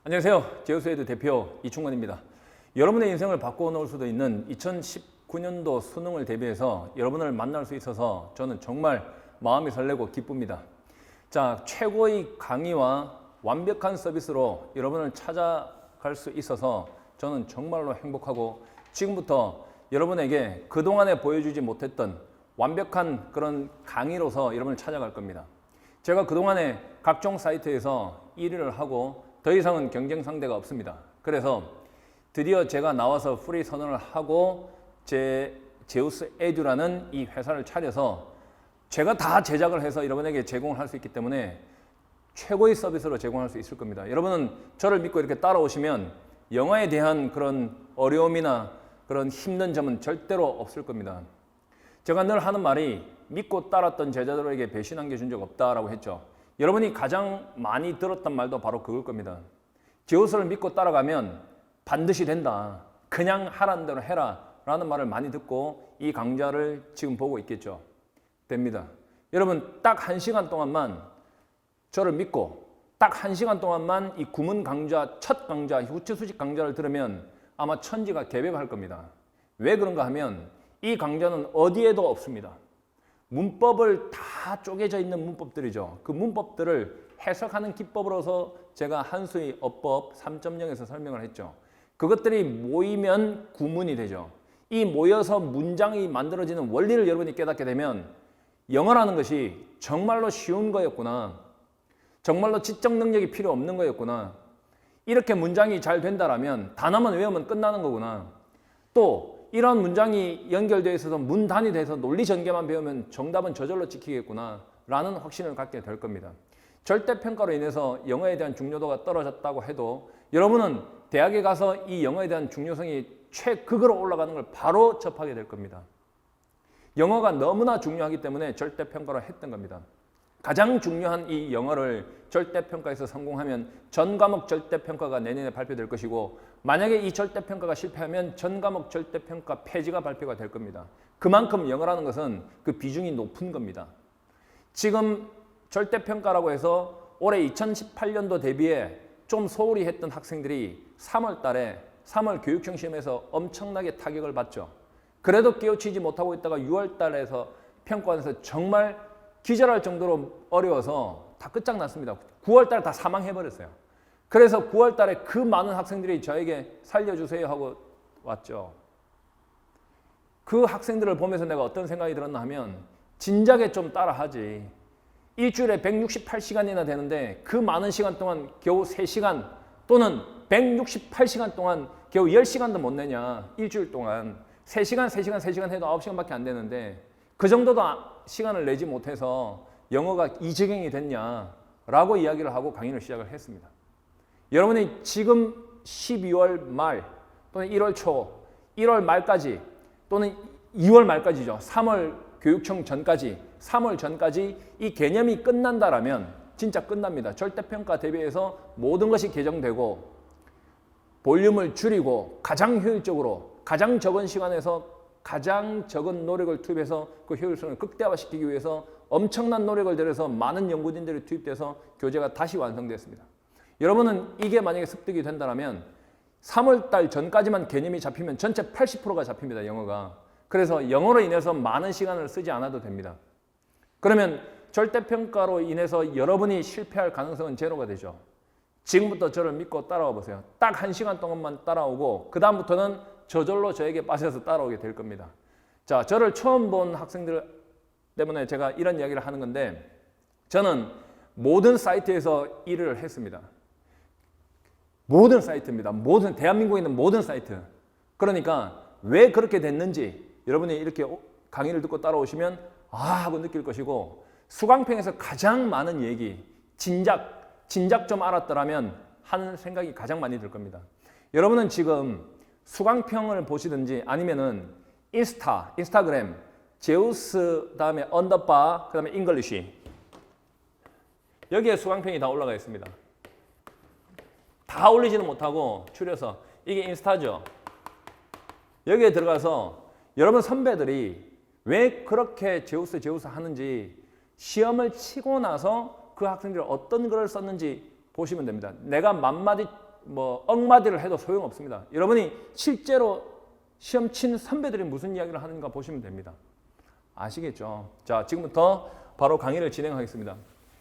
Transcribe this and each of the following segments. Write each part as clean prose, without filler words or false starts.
안녕하세요. 제우스에드 대표 이충건입니다. 여러분의 인생을 바꿔놓을 수도 있는 2019년도 수능을 대비해서 여러분을 만날 수 있어서 저는 정말 마음이 설레고 기쁩니다. 자, 최고의 강의와 완벽한 서비스로 여러분을 찾아갈 수 있어서 저는 정말로 행복하고 지금부터 여러분에게 그동안에 보여주지 못했던 완벽한 그런 강의로서 여러분을 찾아갈 겁니다. 제가 그동안에 각종 사이트에서 1위를 하고 더 이상은 경쟁 상대가 없습니다. 그래서 드디어 제가 나와서 프리 선언을 하고 제우스 에듀라는 이 회사를 차려서 제가 다 제작을 해서 여러분에게 제공을 할 수 있기 때문에 최고의 서비스로 제공할 수 있을 겁니다. 여러분은 저를 믿고 이렇게 따라오시면 영어에 대한 그런 어려움이나 그런 힘든 점은 절대로 없을 겁니다. 제가 늘 하는 말이 믿고 따랐던 제자들에게 배신한 게 준 적 없다라고 했죠. 여러분이 가장 많이 들었던 말도 바로 그걸 겁니다. 제우스를 믿고 따라가면 반드시 된다. 그냥 하라는 대로 해라 라는 말을 많이 듣고 이 강좌를 지금 보고 있겠죠. 됩니다. 여러분 딱 1시간 동안만 저를 믿고 딱 1시간 동안만 이 구문 강좌, 첫 강좌, 후추수직 강좌를 들으면 아마 천지가 개벽할 겁니다. 왜 그런가 하면 이 강좌는 어디에도 없습니다. 문법을 다 쪼개져 있는 문법들이죠. 그 문법들을 해석하는 기법으로서 제가 한수의 어법 3.0에서 설명을 했죠. 그것들이 모이면 구문이 되죠. 이 모여서 문장이 만들어지는 원리를 여러분이 깨닫게 되면 영어라는 것이 정말로 쉬운 거였구나. 정말로 지적 능력이 필요 없는 거였구나. 이렇게 문장이 잘 된다라면 단어만 외우면 끝나는 거구나. 또 이런 문장이 연결되어 있어서 문 단위 돼서 논리 전개만 배우면 정답은 저절로 찍히겠구나 라는 확신을 갖게 될 겁니다. 절대평가로 인해서 영어에 대한 중요도가 떨어졌다고 해도 여러분은 대학에 가서 이 영어에 대한 중요성이 최극으로 올라가는 걸 바로 접하게 될 겁니다. 영어가 너무나 중요하기 때문에 절대평가로 했던 겁니다. 가장 중요한 이 영어를 절대평가에서 성공하면 전 과목 절대평가가 내년에 발표될 것이고 만약에 이 절대평가가 실패하면 전 과목 절대평가 폐지가 발표가 될 겁니다. 그만큼 영어라는 것은 그 비중이 높은 겁니다. 지금 절대평가라고 해서 올해 2018년도 대비해 좀 소홀히 했던 학생들이 3월 달에 3월 교육청 시험에서 엄청나게 타격을 받죠. 그래도 깨우치지 못하고 있다가 6월 달에서 평가원에서 정말 기절할 정도로 어려워서 다 끝장났습니다. 9월 달에 다 사망해버렸어요. 그래서 9월 달에 그 많은 학생들이 저에게 살려주세요 하고 왔죠. 그 학생들을 보면서 내가 어떤 생각이 들었나 하면 진작에 좀 따라하지. 일주일에 168시간이나 되는데 그 많은 시간 동안 겨우 3시간 또는 168시간 동안 겨우 10시간도 못 내냐. 일주일 동안 3시간 해도 9시간밖에 안 되는데 그 정도도 시간을 내지 못해서 영어가 이 지경이 됐냐라고 이야기를 하고 강의를 시작을 했습니다. 여러분이 지금 12월 말 또는 1월 초, 1월 말까지 또는 2월 말까지죠. 3월 교육청 전까지, 3월 전까지 이 개념이 끝난다라면 진짜 끝납니다. 절대평가 대비해서 모든 것이 개정되고 볼륨을 줄이고 가장 효율적으로 가장 적은 시간에서 가장 적은 노력을 투입해서 그 효율성을 극대화시키기 위해서 엄청난 노력을 들여서 많은 연구진들이 투입돼서 교재가 다시 완성됐습니다. 여러분은 이게 만약에 습득이 된다면 3월 달 전까지만 개념이 잡히면 전체 80%가 잡힙니다. 영어가. 그래서 영어로 인해서 많은 시간을 쓰지 않아도 됩니다. 그러면 절대평가로 인해서 여러분이 실패할 가능성은 제로가 되죠. 지금부터 저를 믿고 따라와 보세요. 딱 1시간 동안만 따라오고 그 다음부터는 저절로 저에게 빠져서 따라오게 될 겁니다. 자, 저를 처음 본 학생들 때문에 제가 이런 이야기를 하는 건데 저는 모든 사이트에서 일을 했습니다. 모든 사이트입니다. 모든 대한민국에 있는 모든 사이트. 그러니까 왜 그렇게 됐는지 여러분이 이렇게 강의를 듣고 따라오시면 아 하고 느낄 것이고 수강평에서 가장 많은 얘기, 진작 좀 알았더라면 하는 생각이 가장 많이 들 겁니다. 여러분은 지금 수강평을 보시든지 아니면은 인스타그램, 제우스 다음에 언더바 그 다음에 잉글리시 여기에 수강평이 다 올라가 있습니다. 다 올리지는 못하고 추려서 이게 인스타죠. 여기에 들어가서 여러분 선배들이 왜 그렇게 제우스 하는지 시험을 치고 나서 그 학생들이 어떤 글을 썼는지 보시면 됩니다. 내가 만 마디 뭐 억마디를 해도 소용없습니다. 여러분이 실제로 시험 친 선배들이 무슨 이야기를 하는가 보시면 됩니다. 아시겠죠? 자, 지금부터 바로 강의를 진행하겠습니다.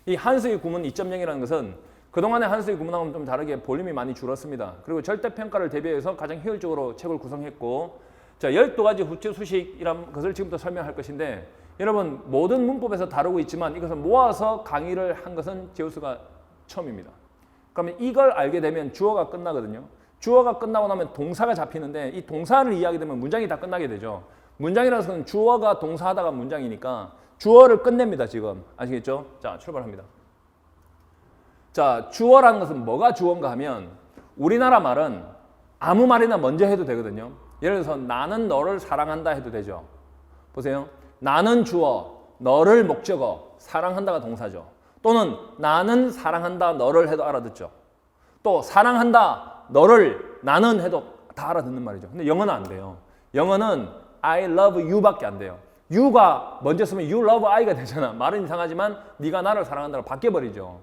이 한수희 구문 2.0이라는 것은 그동안의 한수희 구문하고는 좀 다르게 볼륨이 많이 줄었습니다. 그리고 절대평가를 대비해서 가장 효율적으로 책을 구성했고, 자, 12가지 후추 수식이란 것을 지금부터 설명할 것인데, 여러분 모든 문법에서 다루고 있지만 이것을 모아서 강의를 한 것은 제우스가 처음입니다. 그러면 이걸 알게 되면 주어가 끝나거든요. 주어가 끝나고 나면 동사가 잡히는데 이 동사를 이해하게 되면 문장이 다 끝나게 되죠. 문장이라는 것은 주어가 동사하다가 문장이니까 주어를 끝냅니다. 지금 아시겠죠? 자, 출발합니다. 자, 주어라는 것은 뭐가 주어인가 하면 우리나라 말은 아무 말이나 먼저 해도 되거든요. 예를 들어서 나는 너를 사랑한다 해도 되죠. 보세요. 나는 주어, 너를 목적어, 사랑한다가 동사죠. 또는 나는 사랑한다 너를 해도 알아듣죠. 또 사랑한다 너를 나는 해도 다 알아듣는 말이죠. 근데 영어는 안 돼요. 영어는 I love you밖에 안 돼요. you가 먼저 쓰면 you love I가 되잖아. 말은 이상하지만 네가 나를 사랑한다고 바뀌어버리죠.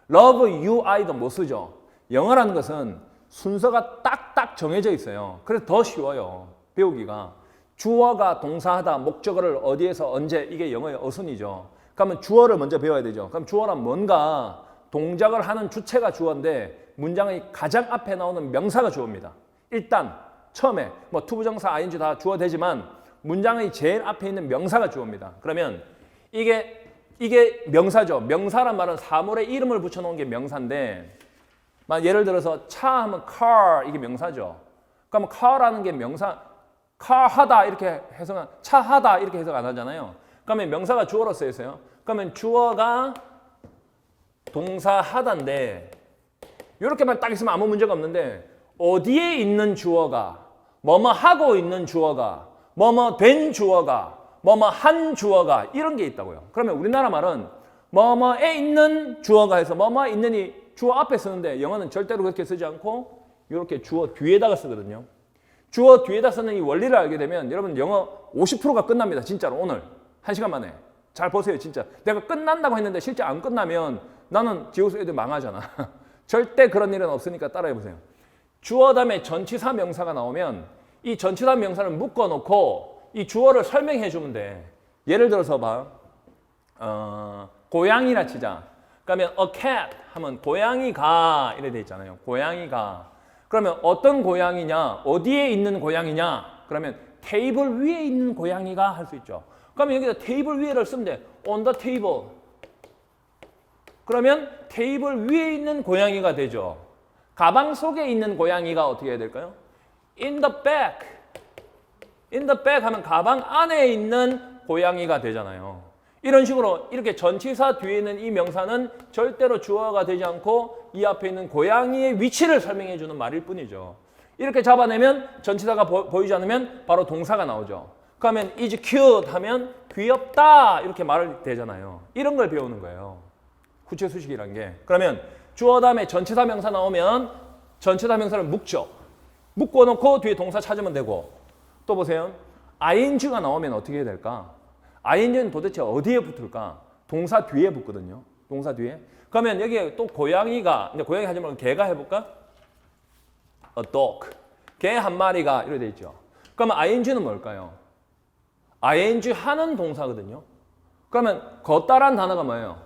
love you I도 못 쓰죠. 영어라는 것은 순서가 딱딱 정해져 있어요. 그래서 더 쉬워요. 배우기가. 주어가 동사하다, 목적어를 어디에서 언제, 이게 영어의 어순이죠. 그러면 주어를 먼저 배워야 되죠. 그럼 주어란 뭔가? 동작을 하는 주체가 주어인데 문장의 가장 앞에 나오는 명사가 주어입니다. 일단 처음에 뭐 투부정사, ing 다 주어 되지만 문장의 제일 앞에 있는 명사가 주어입니다. 그러면 이게 명사죠. 명사란 말은 사물의 이름을 붙여놓은 게 명사인데, 예를 들어서 차 하면 car, 이게 명사죠. 그러면 car라는 게 명사, car 하다 이렇게 해석, 차 하다 이렇게 해석 안 하잖아요. 그러면 명사가 주어로 쓰여 있어요. 그러면 주어가 동사 하다인데 이렇게만 딱 있으면 아무 문제가 없는데 어디에 있는 주어가, 뭐뭐 하고 있는 주어가, 뭐뭐 된 주어가, 뭐뭐 한 주어가 이런 게 있다고요. 그러면 우리나라 말은 뭐뭐에 있는 주어가 해서 뭐뭐 있는이 주어 앞에 쓰는데 영어는 절대로 그렇게 쓰지 않고 이렇게 주어 뒤에다가 쓰거든요. 주어 뒤에다 쓰는 이 원리를 알게 되면 여러분 영어 50%가 끝납니다. 진짜로 오늘 1시간 만에. 잘 보세요. 진짜 내가 끝난다고 했는데 실제 안 끝나면 나는 지우스 애들 망하잖아. 절대 그런 일은 없으니까 따라해 보세요. 주어 다음에 전치사 명사가 나오면 이 전치사 명사를 묶어놓고 이 주어를 설명해 주면 돼. 예를 들어서 봐. 고양이라 치자. 그러면 a cat 하면 고양이가 이래 돼 있잖아요. 고양이가. 그러면 어떤 고양이냐? 어디에 있는 고양이냐? 그러면 테이블 위에 있는 고양이가 할 수 있죠. 그러면 여기다 테이블 위에를 쓰면 돼. on the table. 그러면 테이블 위에 있는 고양이가 되죠. 가방 속에 있는 고양이가 어떻게 해야 될까요? in the back. in the back 하면 가방 안에 있는 고양이가 되잖아요. 이런 식으로 이렇게 전치사 뒤에 있는 이 명사는 절대로 주어가 되지 않고 이 앞에 있는 고양이의 위치를 설명해 주는 말일 뿐이죠. 이렇게 잡아내면 전치사가 보이지 않으면 바로 동사가 나오죠. 그러면 is cute 하면 귀엽다 이렇게 말을 되잖아요. 이런 걸 배우는 거예요. 구체 수식이란 게. 그러면 주어 다음에 전치사 명사 나오면 전치사 명사를 묶죠. 묶어놓고 뒤에 동사 찾으면 되고. 또 보세요. ing가 나오면 어떻게 해야 될까? ing는 도대체 어디에 붙을까? 동사 뒤에 붙거든요. 동사 뒤에. 그러면 여기에 또 고양이가, 근데 고양이 하지 말고 개가 해볼까? A dog. 개 한 마리가 이렇게 돼 있죠. 그러면 ing는 뭘까요? ing 하는 동사거든요. 그러면 걷다란 단어가 뭐예요?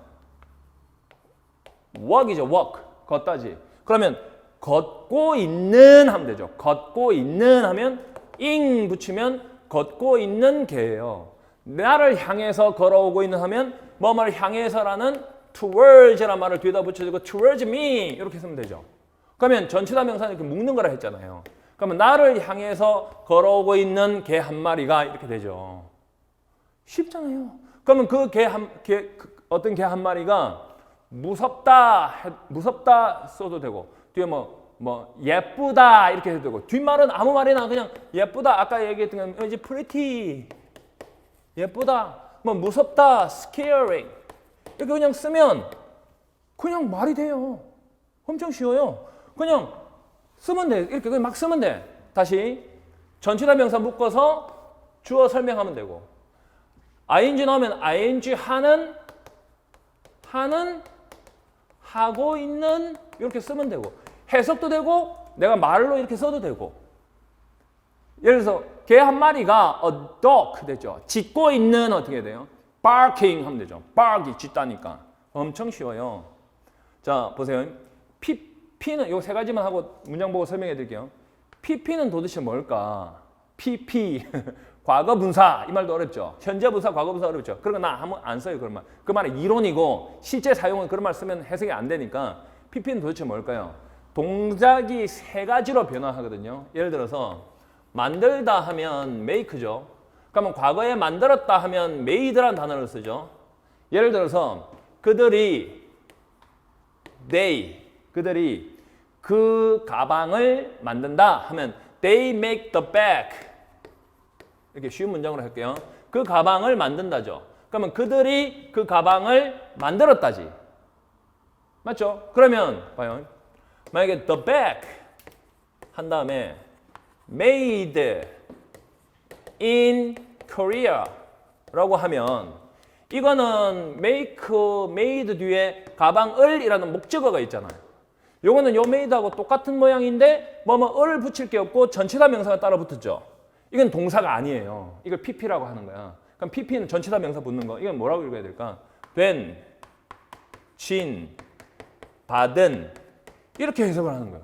walk이죠. walk. 걷다지. 그러면 걷고 있는 하면 되죠. 걷고 있는 하면 ing 붙이면 걷고 있는 개예요. 나를 향해서 걸어오고 있는 하면 뭐뭐를 향해서라는 towards라는 말을 뒤에다 붙여주고 towards me 이렇게 쓰면 되죠. 그러면 전치사 명사는 이렇게 묶는 거라 했잖아요. 그러면 나를 향해서 걸어오고 있는 개 한 마리가 이렇게 되죠. 쉽잖아요. 그러면 어떤 개 한 마리가 무섭다 써도 되고 뒤에 뭐 예쁘다 이렇게 해도 되고 뒷말은 아무 말이나 그냥 예쁘다 아까 얘기했던 게 이제 pretty 예쁘다 뭐 무섭다 scaring 이렇게 그냥 쓰면 그냥 말이 돼요. 엄청 쉬워요. 그냥 쓰면 돼. 이렇게 그냥 막 쓰면 돼. 다시 전치사 명사 묶어서 주어 설명하면 되고 ing 나오면 ing 하는 하고 있는 이렇게 쓰면 되고 해석도 되고 내가 말로 이렇게 써도 되고. 예를 들어서 개 한 마리가 a dog 되죠. 짖고 있는 어떻게 돼요? barking 하면 되죠. bark이 짖다니까. 엄청 쉬워요. 자, 보세요. PP는 요 세 가지만 하고 문장 보고 설명해 드릴게요. PP는 도대체 뭘까? PP 과거 분사 이 말도 어렵죠. 현재 분사, 과거 분사 어렵죠. 그런 거 나 한번 안 써요. 그런 말. 그 말은 이론이고 실제 사용은 그런 말 쓰면 해석이 안 되니까 PP는 도대체 뭘까요? 동작이 세 가지로 변화하거든요. 예를 들어서 만들다 하면 make죠. 그러면 과거에 만들었다 하면 made라는 단어를 쓰죠. 예를 들어서 그들이 그 가방을 만든다 하면 they make the bag. 이렇게 쉬운 문장으로 할게요. 그 가방을 만든다죠. 그러면 그들이 그 가방을 만들었다지. 맞죠? 그러면 봐요. 만약에 the bag 한 다음에 made in Korea 라고 하면 이거는 made 뒤에 가방을 이라는 목적어가 있잖아요. 요거는 요 made하고 똑같은 모양인데 을을 붙일 게 없고 전치사 명사가 따라 붙었죠. 이건 동사가 아니에요. 이걸 PP라고 하는 거야. 그럼 PP는 전치사 명사 붙는 거. 이건 뭐라고 읽어야 될까? 된, 진, 받은 이렇게 해석을 하는 거야.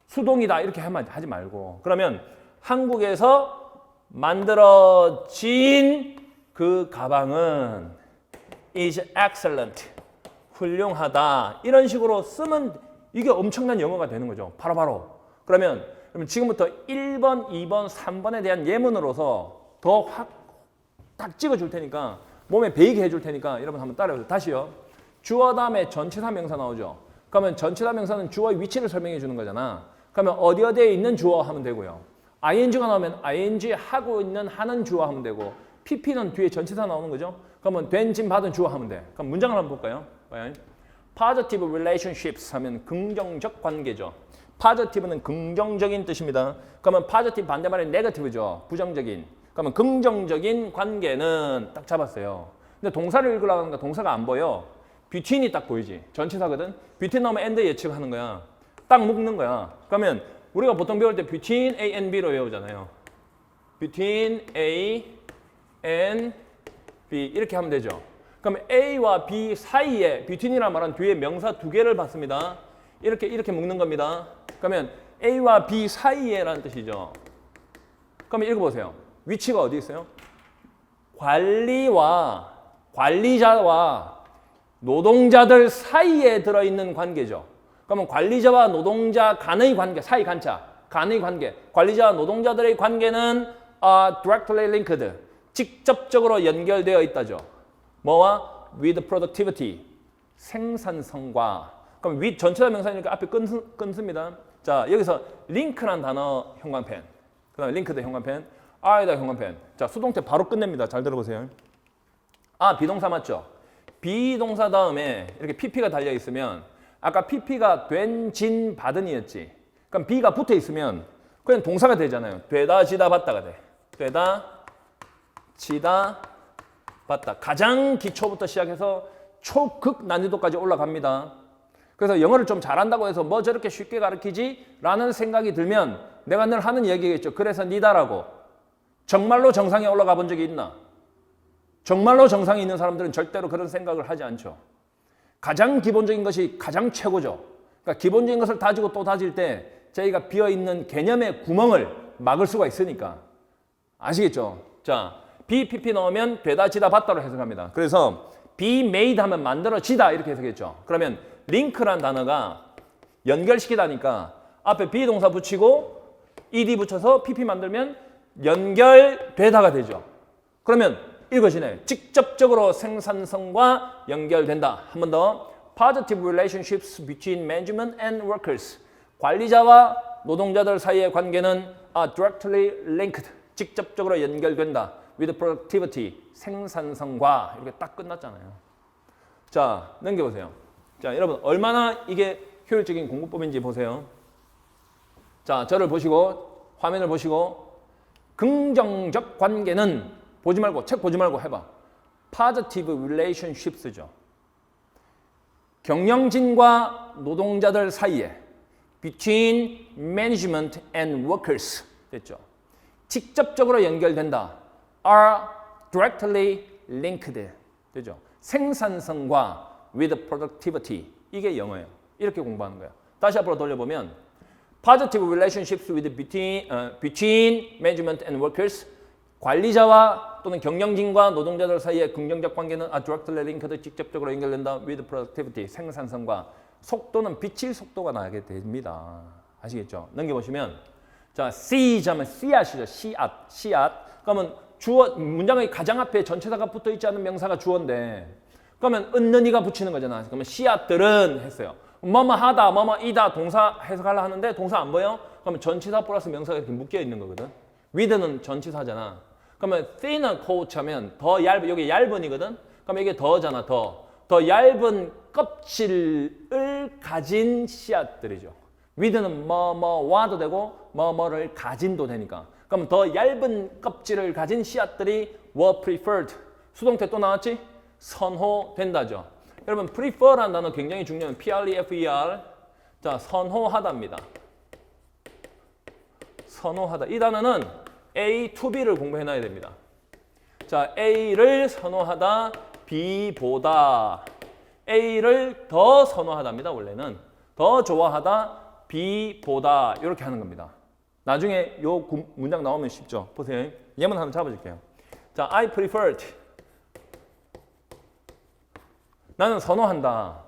수동이다 이렇게 하지 말고. 그러면 한국에서 만들어진 그 가방은 is excellent. 훌륭하다. 이런 식으로 쓰면 이게 엄청난 영어가 되는 거죠. 바로바로. 그러면 지금부터 1번, 2번, 3번에 대한 예문으로서 더 확 딱 찍어줄 테니까 몸에 배이게 해줄 테니까 여러분 한번 따라해보세요. 다시요. 주어 다음에 전치사 명사 나오죠. 그러면 전치사 명사는 주어의 위치를 설명해 주는 거잖아. 그러면 어디에 있는 주어 하면 되고요. ing가 나오면 ing 하고 있는 하는 주어 하면 되고 pp는 뒤에 전치사 나오는 거죠. 그러면 된, 진, 받은 주어 하면 돼. 그럼 문장을 한번 볼까요? positive relationships 하면 긍정적 관계죠. positive는 긍정적인 뜻입니다. 그러면 positive 반대말이 negative죠. 부정적인. 그러면 긍정적인 관계는 딱 잡았어요. 근데 동사를 읽으려고 하니까 동사가 안 보여. between이 딱 보이지. 전치사거든. between 나오면 and 예측하는 거야. 딱 묶는 거야. 그러면 우리가 보통 배울 때 between A and B로 외우잖아요. between A and B 이렇게 하면 되죠. 그럼 A와 B 사이에 between이라는 말은 뒤에 명사 두 개를 받습니다. 이렇게 묶는 겁니다. 그러면 A와 B 사이에라는 뜻이죠. 그러면 읽어보세요. 위치가 어디 있어요? 관리자와 노동자들 사이에 들어있는 관계죠. 그러면 관리자와 노동자 간의 관계, 사이 간자, 간의 관계, 관리자와 노동자들의 관계는 directly linked, 직접적으로 연결되어 있다죠. 뭐와? with productivity, 생산성과. 그럼 with 전체적 명사니까 앞에 끊습니다. 자, 여기서 link란 단어 형광펜, 그 다음에 linked 형광펜, R에다 형광펜. 자, 수동태 바로 끝냅니다. 잘 들어보세요. 비동사 맞죠? 비동사 다음에 이렇게 PP가 달려 있으면 아까 PP가 된, 진, 받은이었지. 그럼 B가 붙어 있으면 그냥 동사가 되잖아요. 되다, 지다, 받다가 돼. 되다, 지다, 받다. 가장 기초부터 시작해서 초극 난이도까지 올라갑니다. 그래서 영어를 좀 잘한다고 해서 뭐 저렇게 쉽게 가르치지? 라는 생각이 들면 내가 늘 하는 얘기겠죠. 그래서 니다라고. 정말로 정상에 올라가 본 적이 있나? 정말로 정상에 있는 사람들은 절대로 그런 생각을 하지 않죠. 가장 기본적인 것이 가장 최고죠. 그러니까 기본적인 것을 다지고 또 다질 때 저희가 비어있는 개념의 구멍을 막을 수가 있으니까. 아시겠죠? 자, be, pp 넣으면 되다, 지다, 받다로 해석합니다. 그래서 be made 하면 만들어지다 이렇게 해석했죠. 그러면 link란 단어가 연결시키다니까 앞에 be 동사 붙이고 ed 붙여서 pp 만들면 연결되다가 되죠. 그러면 읽어지네. 직접적으로 생산성과 연결된다. 한 번 더. Positive relationships between management and workers. 관리자와 노동자들 사이의 관계는 directly linked. 직접적으로 연결된다. with productivity. 생산성과. 이렇게 딱 끝났잖아요. 자, 넘겨보세요. 자, 여러분 얼마나 이게 효율적인 공부법인지 보세요. 자, 저를 보시고 화면을 보시고 긍정적 관계는 보지 말고 책 보지 말고 해봐. Positive relationships죠. 경영진과 노동자들 사이에 between management and workers 됐죠. 직접적으로 연결된다. are directly linked 되죠. 생산성과 with productivity 이게 영어예요. 이렇게 공부하는 거예요. 다시 앞으로 돌려보면 positive relationships with between management and workers 관리자와 또는 경영진과 노동자들 사이의 긍정적 관계는 directly linked 직접적으로 연결된다. with productivity 생산성과 속도는 비칠 속도가 나게 됩니다. 아시겠죠? 넘겨보시면 자 씨자면 씨앗이죠. 씨앗. 그러면 주어 문장의 가장 앞에 전체사가 붙어 있지 않은 명사가 주어인데 그러면 은는이가 붙이는 거잖아. 그러면 씨앗들은 했어요. 뭐뭐 하다, 뭐뭐 이다 동사 해석하려 하는데 동사 안 보여? 그러면 전치사 플러스 명사가 이렇게 묶여 있는 거거든. with는 전치사잖아. 그러면 thinner coat 하면 더 얇은, 여기 얇은이거든. 그러면 이게 더잖아, 더 얇은 껍질을 가진 씨앗들이죠. with는 뭐뭐와도 되고 뭐뭐를 가진도 되니까. 그럼 더 얇은 껍질을 가진 씨앗들이 were preferred. 수동태 또 나왔지? 선호된다죠. 여러분 prefer라는 단어 굉장히 중요한 prefer. 자, 선호하다입니다. 선호하다. 이 단어는 A to B를 공부해 놔야 됩니다. 자, A를 선호하다, B보다. A를 더 선호하다입니다. 원래는 더 좋아하다, B보다 이렇게 하는 겁니다. 나중에 요 문장 나오면 쉽죠. 보세요. 예문 한번 잡아줄게요. 자, I preferred. 나는 선호한다.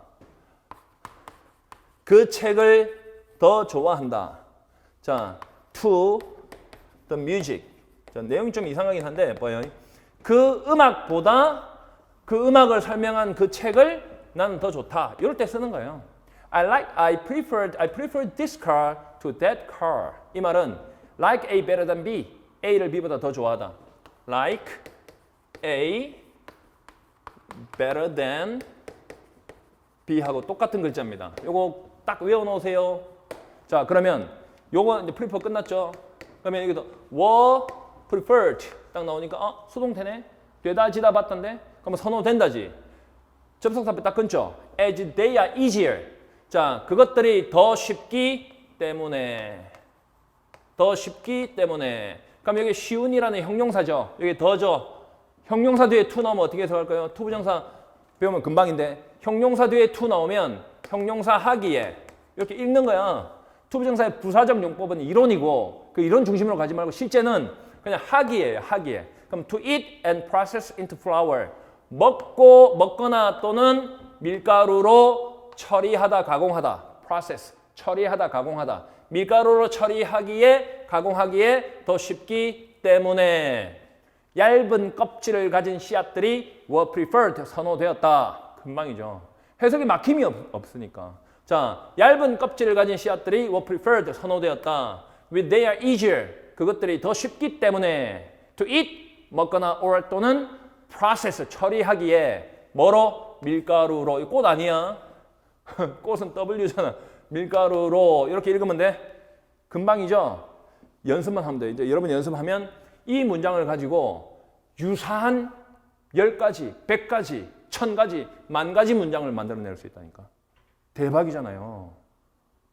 그 책을 더 좋아한다. 자, to the music. 자, 내용이 좀 이상하긴 한데 뭐예요? 그 음악보다 그 음악을 설명한 그 책을 나는 더 좋다. 이럴 때 쓰는 거예요. I preferred this car to that car. 이 말은 like A better than B. A를 B보다 더 좋아하다. Like A better than B하고 똑같은 글자입니다. 요거 딱 외워놓으세요. 자, 그러면 요거 이제 prefer 끝났죠? 그러면 여기도 were preferred 딱 나오니까 수동태네? 되다 지다 봤던데? 그러면 선호된다지. 접속사 앞에 딱 끊죠? As they are easier. 자, 그것들이 더 쉽기 때문에. 더 쉽기 때문에. 그럼 여기 쉬운이라는 형용사죠. 여기 더죠. 형용사 뒤에 to 나오면 어떻게 해석할까요? to 부정사 배우면 금방인데 형용사 뒤에 to 나오면 형용사 하기에 이렇게 읽는 거야. to 부정사의 부사적 용법은 이론이고 그 이론 중심으로 가지 말고 실제는 그냥 하기예요. 하기에. 그럼 to eat and process into flour. 먹거나 또는 밀가루로 처리하다, 가공하다. process. 처리하다, 가공하다. 밀가루로 처리하기에, 가공하기에 더 쉽기 때문에 얇은 껍질을 가진 씨앗들이 were preferred, 선호되었다. 금방이죠. 해석이 막힘이 없으니까. 자, 얇은 껍질을 가진 씨앗들이 were preferred, 선호되었다. with they are easier, 그것들이 더 쉽기 때문에 to eat, 먹거나 or 또는 process, 처리하기에 뭐로? 밀가루로. 이 꽃 아니야? 꽃은 W잖아. 밀가루로 이렇게 읽으면 돼? 금방이죠? 연습만 하면 돼. 이제 여러분 연습하면 이 문장을 가지고 유사한 10가지, 100가지, 1000가지, 10,000가지 문장을 만들어낼 수 있다니까. 대박이잖아요.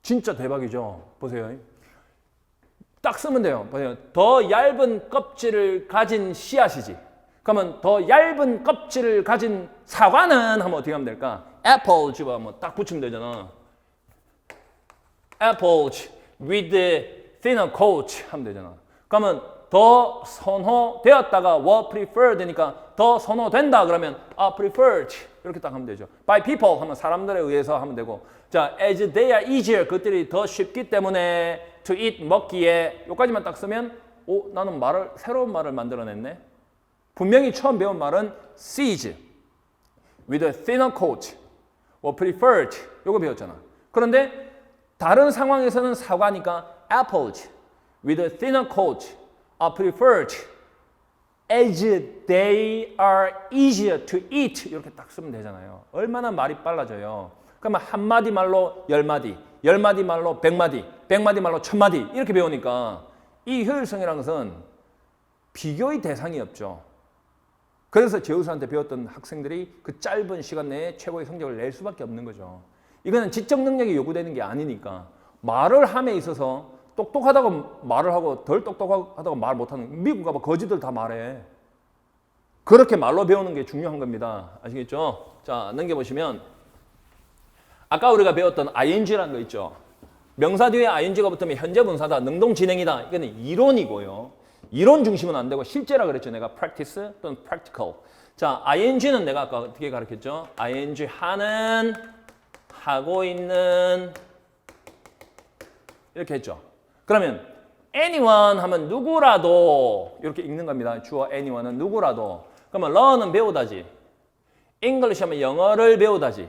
진짜 대박이죠. 보세요. 딱 쓰면 돼요. 보세요. 더 얇은 껍질을 가진 씨앗이지. 그러면 더 얇은 껍질을 가진 사과는 하면 어떻게 하면 될까? Apples 하면 딱 붙이면 되잖아. Apples with thinner coat 하면 되잖아. 그러면 더 선호되었다가 were preferred 되니까 더 선호된다 그러면 preferred 이렇게 딱 하면 되죠. By people 하면 사람들에 의해서 하면 되고 자, as they are easier 그들이 더 쉽기 때문에 to eat 먹기에 요까지만 딱 쓰면 나는 새로운 말을 만들어냈네. 분명히 처음 배운 말은 siege with a thinner coat were preferred 요거 배웠잖아. 그런데 다른 상황에서는 사과니까 apples with a thinner coat are preferred as they are easier to eat 이렇게 딱 쓰면 되잖아요. 얼마나 말이 빨라져요. 그러면 한마디 말로 10마디, 10마디 말로 100마디, 100마디 말로 1000마디 이렇게 배우니까 이 효율성이라는 것은 비교의 대상이 없죠. 그래서 제우스한테 배웠던 학생들이 그 짧은 시간 내에 최고의 성적을 낼 수밖에 없는 거죠. 이거는 지적 능력이 요구되는 게 아니니까 말을 함에 있어서 똑똑하다고 말을 하고 덜 똑똑하다고 말 못하는, 미국 가봐 거지들 다 말해. 그렇게 말로 배우는 게 중요한 겁니다. 아시겠죠? 자, 넘겨보시면 아까 우리가 배웠던 ing라는 거 있죠. 명사 뒤에 ing가 붙으면 현재 분사다, 능동 진행이다. 이거는 이론이고요. 이론 중심은 안 되고 실제라 그랬죠. 내가 practice 또는 practical. 자, ing는 내가 아까 어떻게 가르쳤죠? ing 하는, 하고 있는 이렇게 했죠. 그러면 anyone 하면 누구라도 이렇게 읽는 겁니다. 주어 anyone은 누구라도. 그러면 learn은 배우다지. English 하면 영어를 배우다지.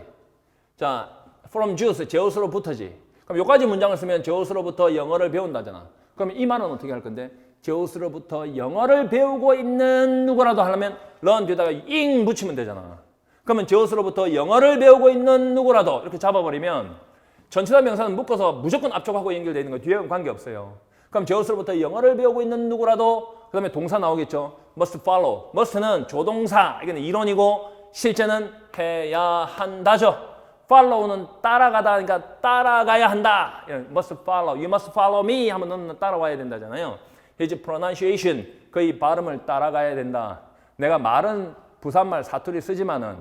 자, from Jews, 제우스로부터지. 그럼 여기까지 문장을 쓰면 제우스로부터 영어를 배운다잖아. 그럼 이 말은 어떻게 할 건데? 제우스로부터 영어를 배우고 있는 누구라도 하려면 learn 뒤에다가 ing 붙이면 되잖아. 그러면 제우스로부터 영어를 배우고 있는 누구라도 이렇게 잡아버리면 전치사 명사는 묶어서 무조건 앞쪽하고 연결되어 있는 거 뒤에는 관계없어요. 그럼 제우스로부터 영어를 배우고 있는 누구라도 그 다음에 동사 나오겠죠. must follow. must는 조동사. 이건 이론이고 실제는 해야 한다죠. follow는 따라가다, 그러니까 따라가야 한다. must follow. You must follow me 하면 너는 따라와야 된다잖아요. his pronunciation. 그의 발음을 따라가야 된다. 내가 말은 부산말 사투리 쓰지만은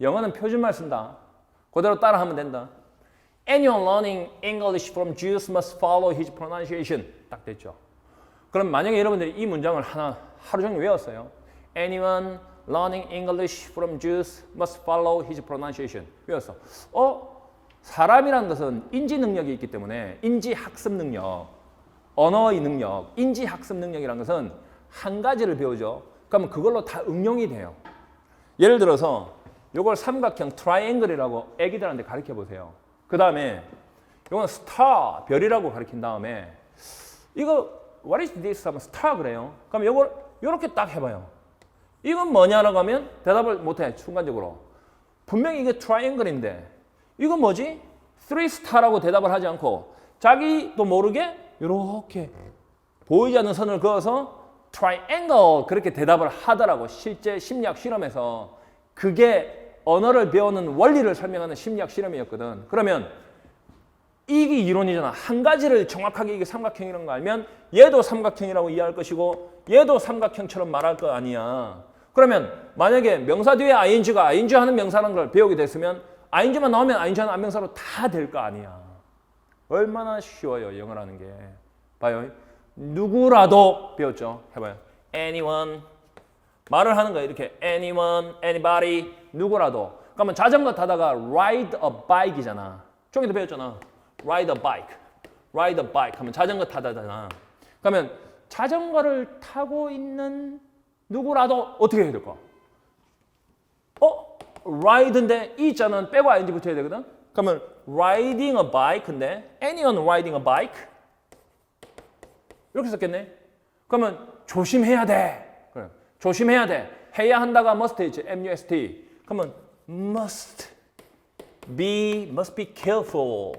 영어는 표준말 쓴다. 그대로 따라하면 된다. Anyone learning English from Jews must follow his pronunciation. 딱 됐죠. 그럼 만약에 여러분들이 이 문장을 하루 종일 외웠어요. Anyone learning English from Jews must follow his pronunciation. 외웠어. 사람이라는 것은 인지 능력이 있기 때문에 인지 학습 능력, 언어의 능력, 인지 학습 능력이라는 것은 한 가지를 배우죠. 그러면 그걸로 다 응용이 돼요. 예를 들어서 이걸 삼각형 트라이앵글이라고 애기들한테 가르쳐 보세요. 그 다음에 이건 스타, 별이라고 가르친 다음에 이거 what is this 하면 스타 그래요. 그럼 이걸 이렇게 딱 해봐요. 이건 뭐냐라고 하면 대답을 못해 순간적으로. 분명히 이게 트라이앵글인데 이건 뭐지? 3스타라고 대답을 하지 않고 자기도 모르게 이렇게 보이지 않는 선을 그어서 트라이앵글 그렇게 대답을 하더라고. 실제 심리학 실험에서 그게 언어를 배우는 원리를 설명하는 심리학 실험이었거든. 그러면 이게 이론이잖아. 한 가지를 정확하게 이게 삼각형이라는 거 알면 얘도 삼각형이라고 이해할 것이고 얘도 삼각형처럼 말할 거 아니야. 그러면 만약에 명사 뒤에 ing가 ing 하는 명사라는 걸 배우게 됐으면 ing만 나오면 ing 하는 안명사로 다 될 거 아니야. 얼마나 쉬워요, 영어라는 게. 봐요. 누구라도 배웠죠. 해봐요. anyone. 말을 하는 거야. 이렇게 anyone, anybody, 누구라도. 그러면 자전거 타다가 ride a bike이잖아. 종이도 배웠잖아. ride a bike, ride a bike 하면 자전거 타다잖아. 그러면 자전거를 타고 있는 누구라도 어떻게 해야 될까? ride인데 이 자는 빼고 ing 붙여야 되거든. 그러면 riding a bike인데 anyone riding a bike 이렇게 썼겠네. 그러면 조심해야 돼. 그래. 조심해야 돼. 해야 한다가 must 있지. must. 그러면 must be careful.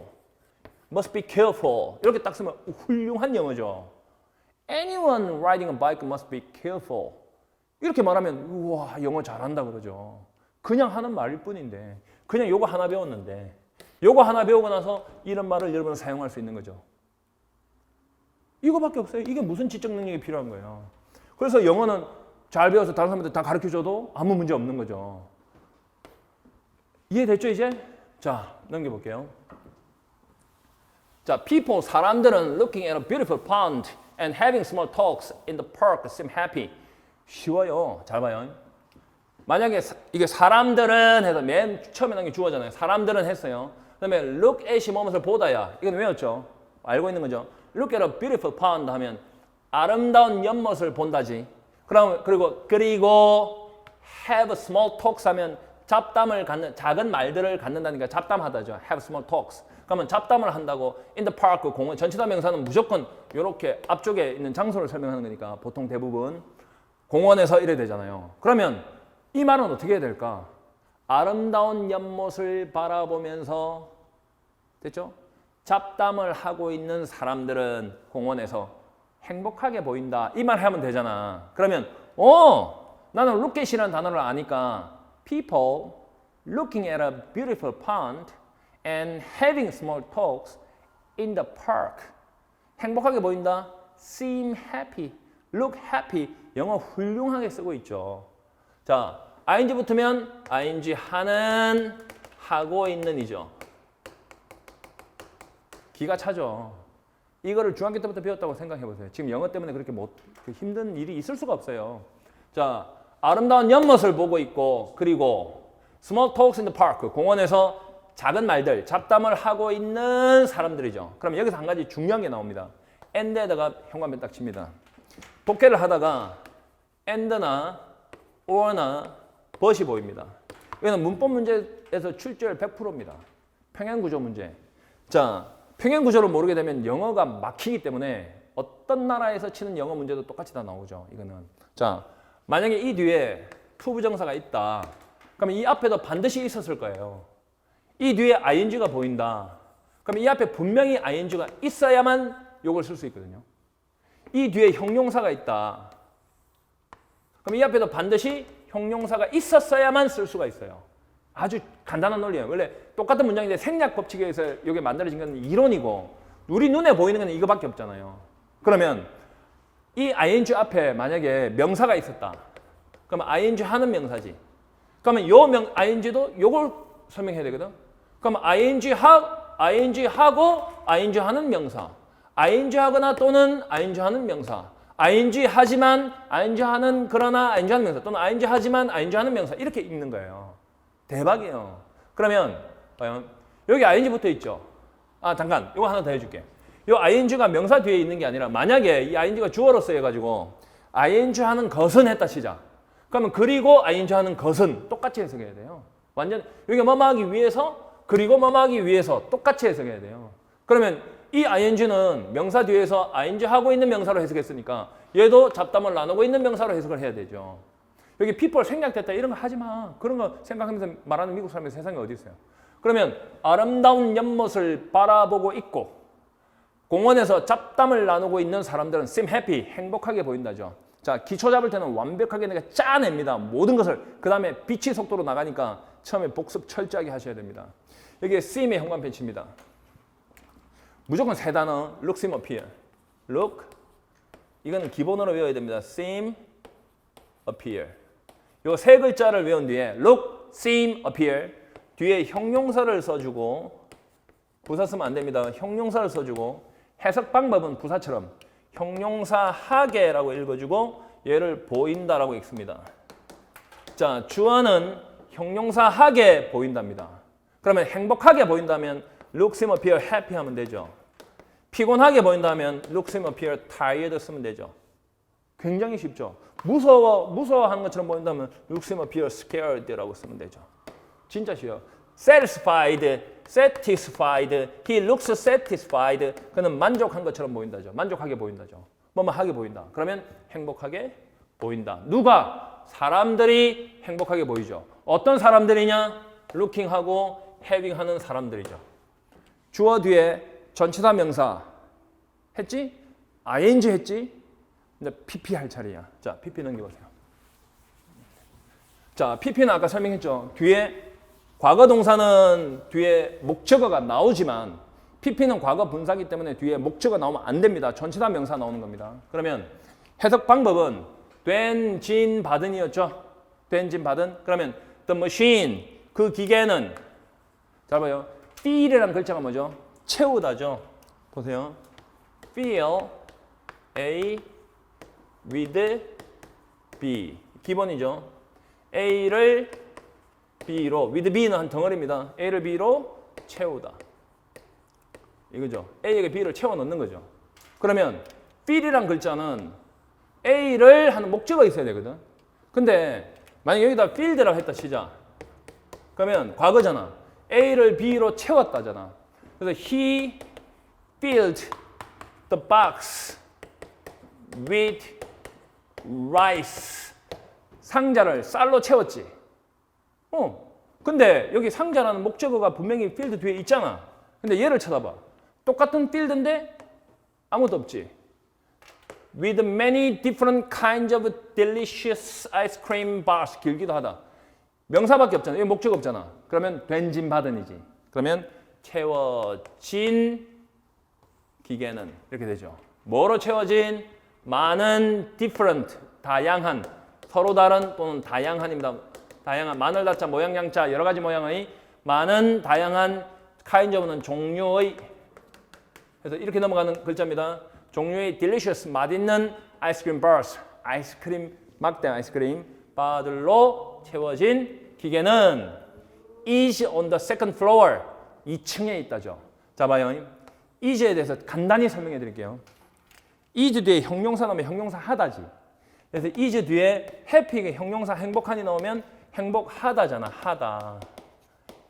must be careful. 이렇게 딱 쓰면 훌륭한 영어죠. anyone riding a bike must be careful. 이렇게 말하면 우와 영어 잘한다 그러죠. 그냥 하는 말일 뿐인데 그냥 요거 하나 배웠는데 요거 하나 배우고 나서 이런 말을 여러분은 사용할 수 있는 거죠. 이거밖에 없어요. 이게 무슨 지적 능력이 필요한 거예요. 그래서 영어는 잘 배워서 다른 사람한테 다 가르쳐줘도 아무 문제 없는 거죠. 이해됐죠 이제? 자 넘겨볼게요. 자, people, 사람들은 looking at a beautiful pond and having small talks in the park seem happy. 쉬워요. 잘 봐요. 만약에 이게 사람들은 해서 맨 처음에 나온 게 주어잖아요. 사람들은 했어요. 그 다음에 look at이 뭐뭇을 보다야. 이건 외웠죠? 알고 있는 거죠. look at a beautiful pond 하면 아름다운 연못을 본다지. 그리고 have small talks 하면 잡담을 갖는, 작은 말들을 갖는다니까 잡담하다죠. have small talks. 그러면 잡담을 한다고 in the park, 공원, 전치사 명사는 무조건 이렇게 앞쪽에 있는 장소를 설명하는 거니까 보통 대부분 공원에서 이래 되잖아요. 그러면 이 말은 어떻게 해야 될까? 아름다운 연못을 바라보면서 됐죠? 잡담을 하고 있는 사람들은 공원에서 행복하게 보인다. 이 말 하면 되잖아. 그러면 나는 look at이라는 단어를 아니까 people looking at a beautiful pond and having small talks in the park. 행복하게 보인다. seem happy, look happy. 영어 훌륭하게 쓰고 있죠. 자, ing 붙으면 ing 하는, 하고 있는이죠. 기가 차죠. 이거를 중학교 때부터 배웠다고 생각해 보세요. 지금 영어 때문에 그렇게 힘든 일이 있을 수가 없어요. 자, 아름다운 연못을 보고 있고, 그리고 small talks in the park, 공원에서 작은 말들, 잡담을 하고 있는 사람들이죠. 그럼 여기서 한 가지 중요한 게 나옵니다. and에다가 현관변 딱 칩니다. 독해를 하다가 and나 or나 but이 보입니다. 이거는 문법 문제에서 출제율 100%입니다. 평행구조 문제. 자, 평행구조를 모르게 되면 영어가 막히기 때문에 어떤 나라에서 치는 영어 문제도 똑같이 다 나오죠. 이거는. 자, 만약에 이 뒤에 to 부정사가 있다. 그러면 이 앞에도 반드시 있었을 거예요. 이 뒤에 ing가 보인다. 그럼 이 앞에 분명히 ing가 있어야만 요걸 쓸 수 있거든요. 이 뒤에 형용사가 있다. 그럼 이 앞에도 반드시 형용사가 있었어야만 쓸 수가 있어요. 아주 간단한 논리예요. 원래 똑같은 문장인데 생략 법칙에 의해서 이게 만들어진 건 이론이고 우리 눈에 보이는 건 이거밖에 없잖아요. 그러면 이 ing 앞에 만약에 명사가 있었다. 그러면 ing 하는 명사지. 그러면 요 ing도 요걸 설명해야 되거든. 그럼 ing 하고 ing 하는 명사. ing 하거나 또는 ing 하는 명사. ing 하지만 ing 하는 그러나 ing 하는 명사 또는 ing 하지만 ing 하는 명사 이렇게 읽는 거예요. 대박이에요. 그러면 과연 여기 ing 붙어 있죠. 아 잠깐 이거 하나 더 해줄게. 이 ing가 명사 뒤에 있는 게 아니라 만약에 이 ing가 주어로서 해가지고 ing 하는 것은 했다 시작. 그러면 그리고 ing 하는 것은 똑같이 해석해야 돼요. 완전 여기 뭐뭐 하기 위해서 그리고 뭐뭐 하기 위해서 똑같이 해석해야 돼요. 그러면 이 ing는 명사 뒤에서 ing 하고 있는 명사로 해석했으니까 얘도 잡담을 나누고 있는 명사로 해석을 해야 되죠. 여기 people 생략됐다 이런 거 하지 마. 그런 거 생각하면서 말하는 미국 사람이 세상에 어디 있어요. 그러면 아름다운 연못을 바라보고 있고 공원에서 잡담을 나누고 있는 사람들은 seem happy, 행복하게 보인다죠. 자, 기초 잡을 때는 완벽하게 내가 짜냅니다. 모든 것을. 그 다음에 빛의 속도로 나가니까 처음에 복습 철저하게 하셔야 됩니다. 여기에 seem의 현관펜 칩니다. 무조건 세 단어, look, seem, appear. look, 이거는 기본으로 외워야 됩니다. seem, appear. 요 세 글자를 외운 뒤에 look, seem, appear. 뒤에 형용사를 써주고 부사 쓰면 안 됩니다. 형용사를 써주고 해석 방법은 부사처럼 형용사 하게라고 읽어주고 얘를 보인다라고 읽습니다. 자, 주어는 형용사 하게 보인답니다. 그러면 행복하게 보인다면 look, seem, appear, happy 하면 되죠. 피곤하게 보인다면 look, seem, appear, tired 쓰면 되죠. 굉장히 쉽죠. 무서워하는 것처럼 보인다면 look, seem, appear, scared라고 쓰면 되죠. 진짜 쉬워요. satisfied, he looks satisfied. 그는 만족한 것처럼 보인다죠. 만족하게 보인다죠. 뭐뭐 하게 보인다. 그러면 행복하게 보인다. 누가? 사람들이 행복하게 보이죠. 어떤 사람들이냐? looking하고 having 하는 사람들이죠. 주어 뒤에 전치사 명사 했지? ing 했지? 이제 pp 할 차례야. 자, pp 넘겨보세요. 자, pp는 아까 설명했죠. 뒤에 과거 동사는 뒤에 목적어가 나오지만 pp는 과거 분사기 때문에 뒤에 목적어 나오면 안 됩니다. 전치사 명사 나오는 겁니다. 그러면 해석 방법은 된, 진, 받은이었죠. 된, 진, 받은. 그러면 the machine, 그 기계는 잘 봐요. fill이라는 글자가 뭐죠? 채우다죠. 보세요. fill A with B. 기본이죠. A를 B로, with B는 한 덩어리입니다. A를 B로 채우다. 이거죠. A에게 B를 채워 넣는 거죠. 그러면 fill이란 글자는 A를 하는 목적어가 있어야 되거든. 근데 만약 여기다 filled라고 했다 시작. 그러면 과거잖아. A를 B로 채웠다잖아. 그래서 he filled the box with rice. 상자를 쌀로 채웠지. 근데 여기 상자라는 목적어가 분명히 filled 뒤에 있잖아. 근데 얘를 쳐다봐. 똑같은 filled인데 아무것도 없지. With many different kinds of delicious ice cream bars. 길기도 하다. 명사밖에 없잖아. 여기 목적어 없잖아. 그러면 된, 진, 받은이지. 그러면 채워진 기계는 이렇게 되죠. 뭐로 채워진? 많은 different, 다양한, 서로 다른 또는 다양한입니다. 다양한, 마늘 다자, 모양 양자, 여러 가지 모양의 많은 다양한 kind of는 종류의, 그래서 이렇게 넘어가는 글자입니다. 종류의 delicious, 맛있는 아이스크림 bars, 아이스크림, 막대 아이스크림 바들로 채워진 기계는 is on the second floor, 2층에 있다죠. 자, 봐요. is에 대해서 간단히 설명해 드릴게요. is 뒤에 형용사 나오면 형용사 하다지. 그래서 is 뒤에 happy가 형용사 행복한이 나오면 행복하다잖아. 하다.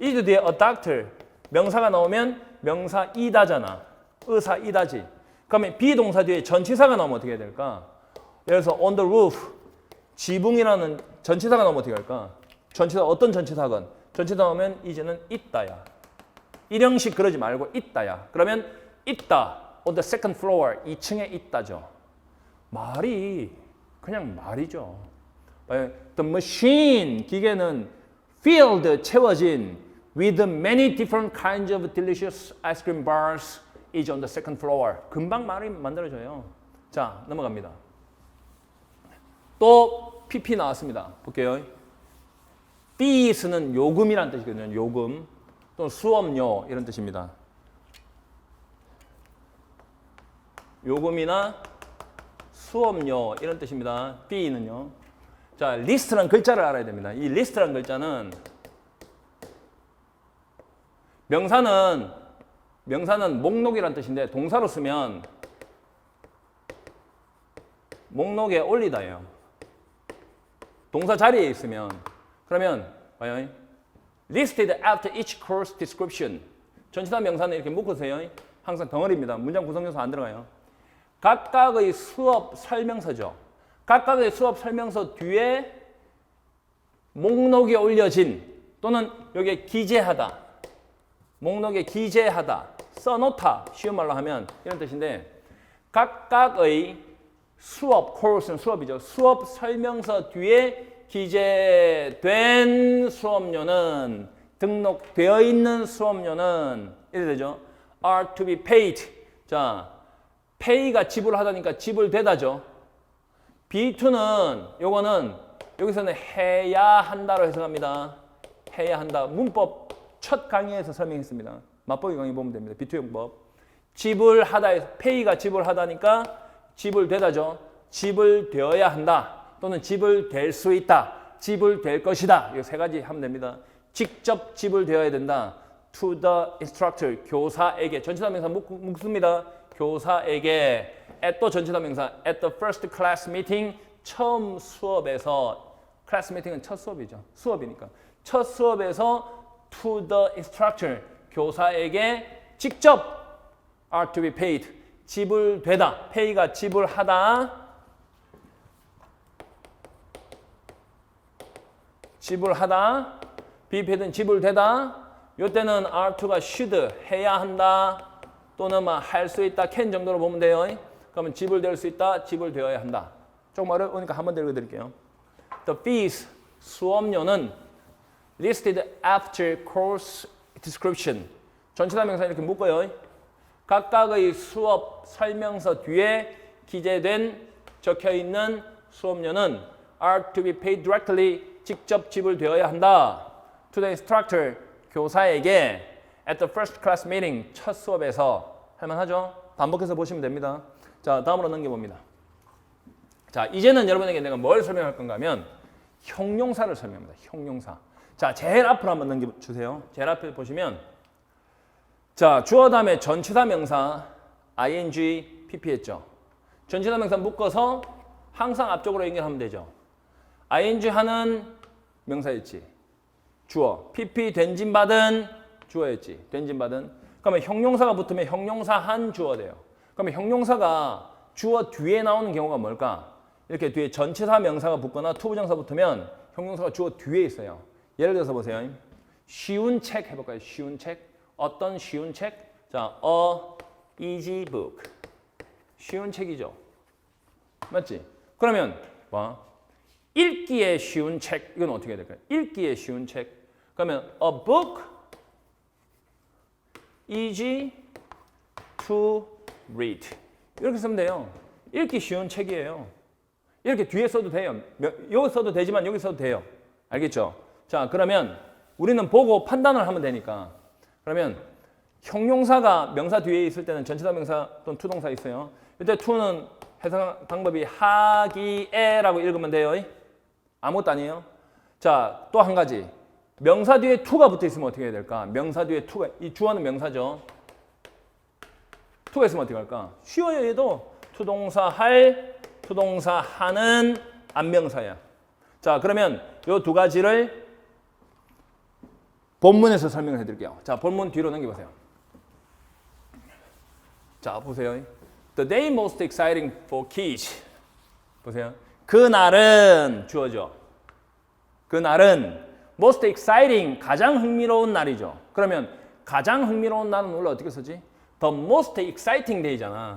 is 뒤에 a doctor 명사가 나오면 명사이다잖아. 의사이다지. 그러면 비동사 뒤에 전치사가 나오면 어떻게 해야 될까? 예를 들어서 on the roof 지붕이라는 전치사가 나오면 어떻게 할까? 전치사 어떤 전치사건? 전치사 나오면 이제는 있다야. 일형식 그러지 말고 있다야. 그러면 있다. On the second floor 2층에 있다죠. 말이 그냥 말이죠. The machine 기계는 filled 채워진 with many different kinds of delicious ice cream bars is on the second floor. 금방 말이 만들어져요. 자, 넘어갑니다. 또 PP 나왔습니다. 볼게요. fees는 요금이라는 뜻이거든요. 요금 또는 수업료 이런 뜻입니다. 요금이나 수업료 이런 뜻입니다. fee는요. 자, 리스트란 글자를 알아야 됩니다. 이 리스트란 글자는 명사는 목록이란 뜻인데 동사로 쓰면 목록에 올리다예요. 동사 자리에 있으면 그러면 봐요. listed after each course description. 전치사 명사는 이렇게 묶으세요. 항상 덩어리입니다. 문장 구성 요소 안 들어가요. 각각의 수업 설명서죠. 각각의 수업 설명서 뒤에 목록에 올려진 또는 여기에 기재하다. 목록에 기재하다. 써놓다. 쉬운 말로 하면 이런 뜻인데 각각의 수업, course는 수업이죠. 수업 설명서 뒤에 기재된 수업료는 등록되어 있는 수업료는 이래 되죠. are to be paid. 자, pay가 지불하다니까 지불되다죠. B2는 요거는 여기서는 해야 한다로 해석합니다. 해야 한다. 문법 첫 강의에서 설명했습니다. 맛보기 강의 보면 됩니다. B2 용법. 지불하다에서 pay가 지불하다니까 지불되다죠. 지불되어야 한다. 또는 지불될 수 있다. 지불될 것이다. 이 세 가지 하면 됩니다. 직접 지불되어야 된다. To the instructor. 교사에게. 전치사 명사 묻습니다. 교사에게. at 또 전치사 명사. at the first class meeting. 처음 수업에서. class meeting은 첫 수업이죠. 수업이니까. 첫 수업에서 to the instructor. 교사에게 직접 are to be paid. 지불되다. pay가 지불하다. 지불하다. be paid는 지불되다. 이때는 are2가 should 해야 한다. 또는 할 수 있다. can 정도로 보면 돼요. 그러면 지불될 수 있다. 지불되어야 한다. 조금 어려우니까 한번 더 읽어드릴게요. The fees 수업료는 listed after course description. 전치사 명사 이렇게 묶어요. 각각의 수업 설명서 뒤에 기재된 적혀있는 수업료는 are to be paid directly 직접 지불되어야 한다. To the instructor 교사에게 at the first class meeting 첫 수업에서 할만하죠? 반복해서 보시면 됩니다. 자, 다음으로 넘겨봅니다. 자, 이제는 여러분에게 내가 뭘 설명할 건가 하면 형용사를 설명합니다. 형용사. 자, 제일 앞으로 한번 넘겨주세요. 제일 앞에 보시면 자, 주어 다음에 전치사 명사 ing, pp 했죠. 전치사 명사 묶어서 항상 앞쪽으로 연결하면 되죠. ing 하는 명사였지. 주어. pp 된진 받은 주어였지. 된진 받은. 그러면 형용사가 붙으면 형용사 한 주어 돼요. 그러면 형용사가 주어 뒤에 나오는 경우가 뭘까? 이렇게 뒤에 전치사 명사가 붙거나 투부정사 붙으면 형용사가 주어 뒤에 있어요. 예를 들어서 보세요. 쉬운 책 해볼까요? 쉬운 책. 어떤 쉬운 책? 자, a easy book. 쉬운 책이죠. 맞지? 그러면 뭐? 읽기에 쉬운 책. 이건 어떻게 해야 될까요? 읽기에 쉬운 책. 그러면 a book easy to read. 이렇게 쓰면 돼요. 읽기 쉬운 책이에요. 이렇게 뒤에 써도 돼요. 여기 써도 되지만 여기 써도 돼요. 알겠죠? 자, 그러면 우리는 보고 판단을 하면 되니까. 그러면 형용사가 명사 뒤에 있을 때는 전치사 명사 또는 투동사 있어요. 이때 to는 해석 방법이 하기에라고 읽으면 돼요. 아무것도 아니에요. 자, 또 한 가지. 명사 뒤에 to가 붙어 있으면 어떻게 해야 될까? 명사 뒤에 to가, 이 주어는 명사죠. to가 있으면 어떻게 할까? 쉬워요, 얘도. 투동사 할, 투동사 하는 안명사야. 자, 그러면 이 두 가지를 본문에서 설명을 해드릴게요. 자, 본문 뒤로 넘겨보세요. 자, 보세요. The day most exciting for kids. 보세요. 그날은 주어죠. 그날은 most exciting, 가장 흥미로운 날이죠. 그러면 가장 흥미로운 날은 원래 어떻게 쓰지? The most exciting day잖아.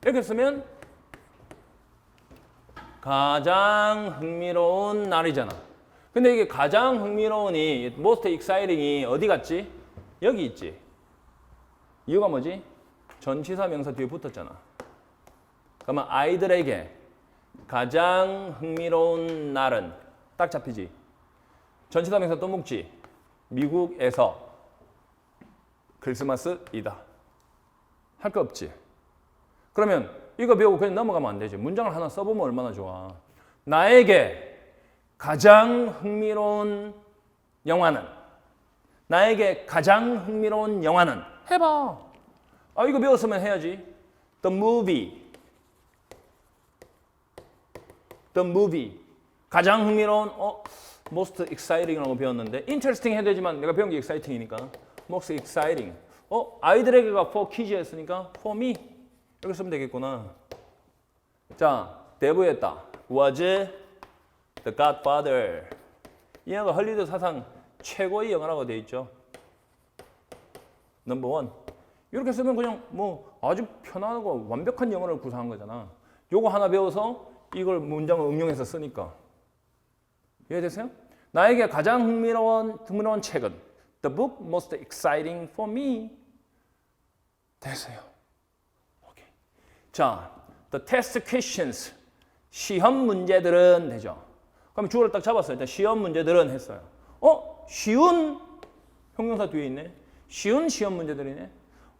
이렇게 쓰면 가장 흥미로운 날이잖아. 근데 이게 가장 흥미로운이 most exciting이 어디 갔지? 여기 있지. 이유가 뭐지? 전치사 명사 뒤에 붙었잖아. 그러면 아이들에게 가장 흥미로운 날은 딱 잡히지. 전치사 명사 또 묵지. 미국에서 크리스마스이다. 할 거 없지. 그러면 이거 배우고 그냥 넘어가면 안 되지. 문장을 하나 써보면 얼마나 좋아. 나에게 가장 흥미로운 영화는, 나에게 가장 흥미로운 영화는 해봐. 아, 이거 배웠으면 해야지. The movie. The movie. 가장 흥미로운, most exciting이라고 배웠는데, interesting 해야 되지만 내가 배운 게 exciting이니까. most exciting. 아이들에게가 for kids 했으니까 for me. 이렇게 쓰면 되겠구나. 자, 대부했다. Was the Godfather. 이 영화가 헐리우드 사상 최고의 영화라고 되어 있죠. 넘버 원. 이렇게 쓰면 그냥 뭐 아주 편안하고 완벽한 영어를 구사한 거잖아. 요거 하나 배워서 이걸 문장을 응용해서 쓰니까. 이해되세요? 나에게 가장 흥미로운 책은 The book most exciting for me. 됐어요. 오케이. 자, the test questions. 시험 문제들은 되죠. 그럼 주어를 딱 잡았어요. 일단 시험 문제들은 했어요. 쉬운 형용사 뒤에 있네. 쉬운 시험 문제들이네.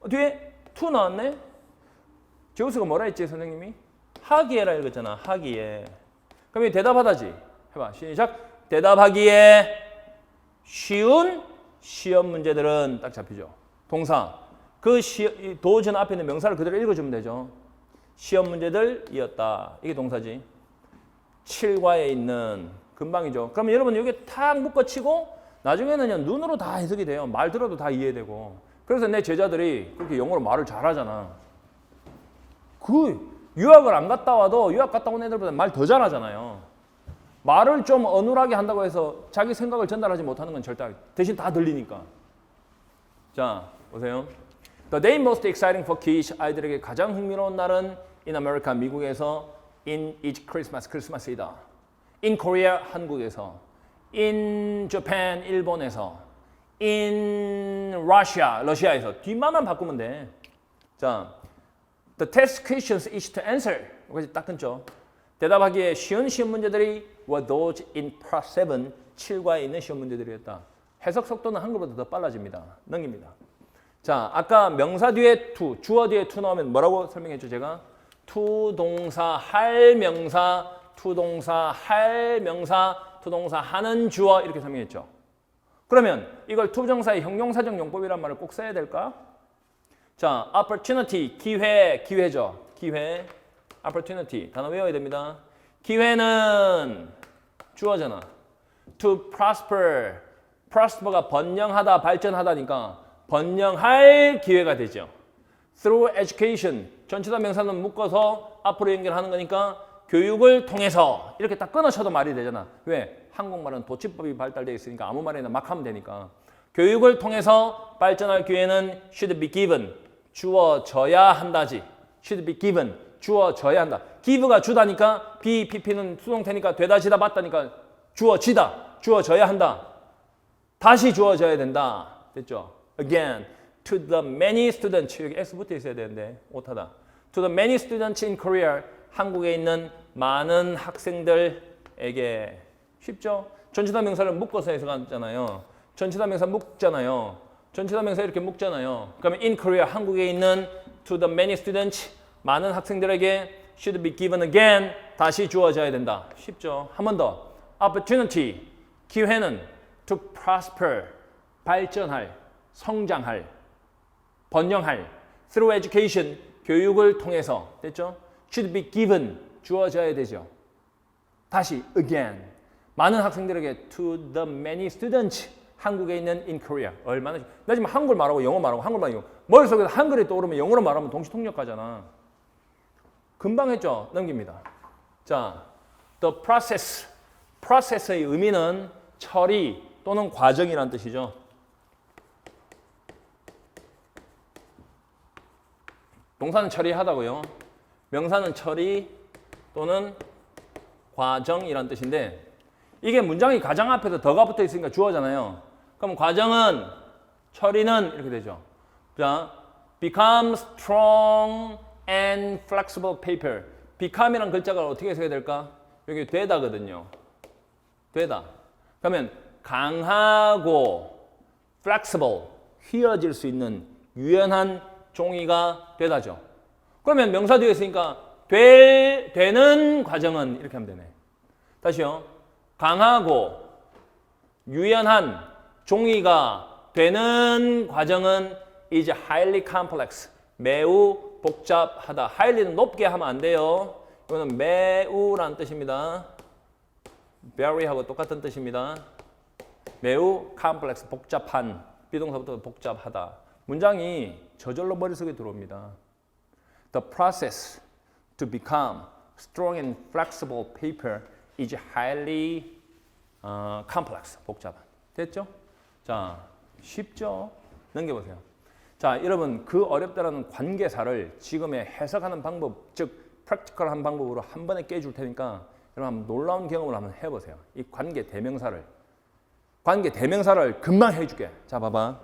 뒤에 to 나왔네. 제우스가 뭐라 했지, 선생님이? 하기에라 읽었잖아. 하기에. 그럼 이 대답하다지. 해봐. 시작. 대답하기에 쉬운 시험 문제들은 딱 잡히죠. 동사. 그 도전 앞에 있는 명사를 그대로 읽어주면 되죠. 시험 문제들이었다. 이게 동사지. 7과에 있는 금방이죠. 그러면 여러분 여기 탁 묶어치고 나중에는 눈으로 다 해석이 돼요. 말 들어도 다 이해되고. 그래서 내 제자들이 그렇게 영어로 말을 잘하잖아. 유학을 안 갔다 와도 유학 갔다 온 애들보다 말 더 잘하잖아요. 말을 좀 어눌하게 한다고 해서 자기 생각을 전달하지 못하는 건 절대 대신 다 들리니까. 자, 보세요. The day most exciting for kids. 아이들에게 가장 흥미로운 날은 in America, 미국에서 in each Christmas, 크리스마스이다. in Korea, 한국에서. in Japan, 일본에서. in Russia, 러시아에서. 뒷말만 바꾸면 돼. 자, the test questions each to answer. 여기까지 딱 끊죠. 대답하기에 쉬운 시험 문제들이 were those in part 7, 7과에 있는 시험 문제들이었다. 해석 속도는 한글보다 더 빨라집니다. 넘깁니다. 자, 아까 명사 뒤에 to, 주어 뒤에 to 나오면 뭐라고 설명했죠, 제가? 투동사 할 명사, 투동사 할 명사, 투동사 하는 주어 이렇게 설명했죠. 그러면 이걸 투부정사의 형용사적 용법이란 말을 꼭 써야 될까? 자, opportunity, 기회죠. 기회, opportunity 단어 외워야 됩니다. 기회는 주어잖아. To prosper, prosper가 번영하다, 발전하다니까 번영할 기회가 되죠. Through education, 전치사 명사는 묶어서 앞으로 연결하는 거니까 교육을 통해서 이렇게 딱 끊어쳐도 말이 되잖아. 왜? 한국말은 도치법이 발달되어 있으니까 아무 말이나 막 하면 되니까. 교육을 통해서 발전할 기회는 should be given, 주어져야 한다지. should be given, 주어져야 한다. give가 주다니까 be, pp는 수동태니까 되다, 지다, 맞다니까 주어지다, 주어져야 한다. 다시 주어져야 된다. 됐죠? Again, to the many students. 여기 S 붙어 있어야 되는데 오타다. To the many students in Korea. 한국에 있는 많은 학생들에게. 쉽죠? 전치사 명사를 묶어서 해석하잖아요. 전치사 명사 묶잖아요. 전치사 명사 이렇게 묶잖아요. 그러면 in Korea, 한국에 있는 to the many students, 많은 학생들에게 should be given again, 다시 주어져야 된다. 쉽죠? 한 번 더. opportunity, 기회는 to prosper, 발전할, 성장할, 번영할, through education, 교육을 통해서. 됐죠? should be given, 주어져야 되죠. 다시 again, 많은 학생들에게 to the many students, 한국에 있는 in Korea. 얼마나 나 지금 한글 말하고 영어 말하고 한글 말하고 머릿속에서 한글이 떠오르면 영어로 말하면 동시 통역하잖아. 금방 했죠? 넘깁니다. 자, the process. process의 의미는 처리 또는 과정이라는 뜻이죠. 동사는 처리하다고요. 명사는 처리 또는 과정이라는 뜻인데 이게 문장이 가장 앞에서 더가 붙어 있으니까 주어잖아요. 그럼 과정은 처리는 이렇게 되죠. 자, become strong and flexible paper. become이라는 글자가 어떻게 해석해야 될까? 여기 되다거든요. 되다. 그러면 강하고 flexible, 휘어질 수 있는 유연한 종이가 되다죠. 그러면 명사 뒤에 있으니까 되는 과정은 이렇게 하면 되네. 다시요. 강하고 유연한 종이가 되는 과정은 is highly complex. 매우 복잡하다. highly는 높게 하면 안 돼요. 이거는 매우라는 뜻입니다. very하고 똑같은 뜻입니다. 매우 complex, 복잡한. 비동사부터 복잡하다. 문장이 저절로 머릿속에 들어옵니다. The process to become strong and flexible paper is highly complex, 복잡한. 됐죠? 자, 쉽죠? 넘겨보세요. 자, 여러분 그 어렵다라는 관계사를 지금의 해석하는 방법, 즉 프랙티컬한 방법으로 한 번에 깨줄 테니까 여러분 한번 놀라운 경험을 한번 해보세요. 이 관계 대명사를 금방 해줄게. 자, 봐봐.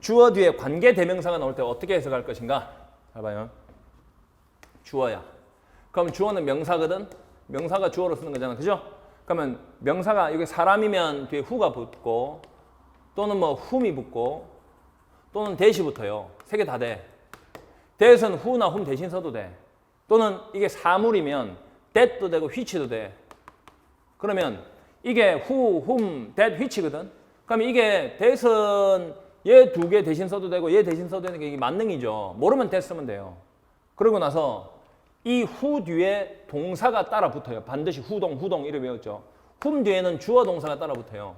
주어 뒤에 관계 대명사가 나올 때 어떻게 해석할 것인가? 잘 봐요. 주어야. 그럼 주어는 명사거든? 명사가 주어로 쓰는 거잖아. 그죠? 그러면 명사가 여기 사람이면 뒤에 who가 붙고 또는 뭐 whom이 붙고 또는 that이 붙어요. 세 개 다 돼. that은 who나 whom 대신 써도 돼. 또는 이게 사물이면 that도 되고 which도 돼. 그러면 이게 who, whom, that, which거든? 그러면 이게 that은 얘 두 개 대신 써도 되고 얘 대신 써도 되는 게 이게 만능이죠. 모르면 that 쓰면 돼요. 그러고 나서 이 who 뒤에 동사가 따라 붙어요. 반드시 후동 이렇게 외웠죠. whom 뒤에는 주어 동사가 따라 붙어요.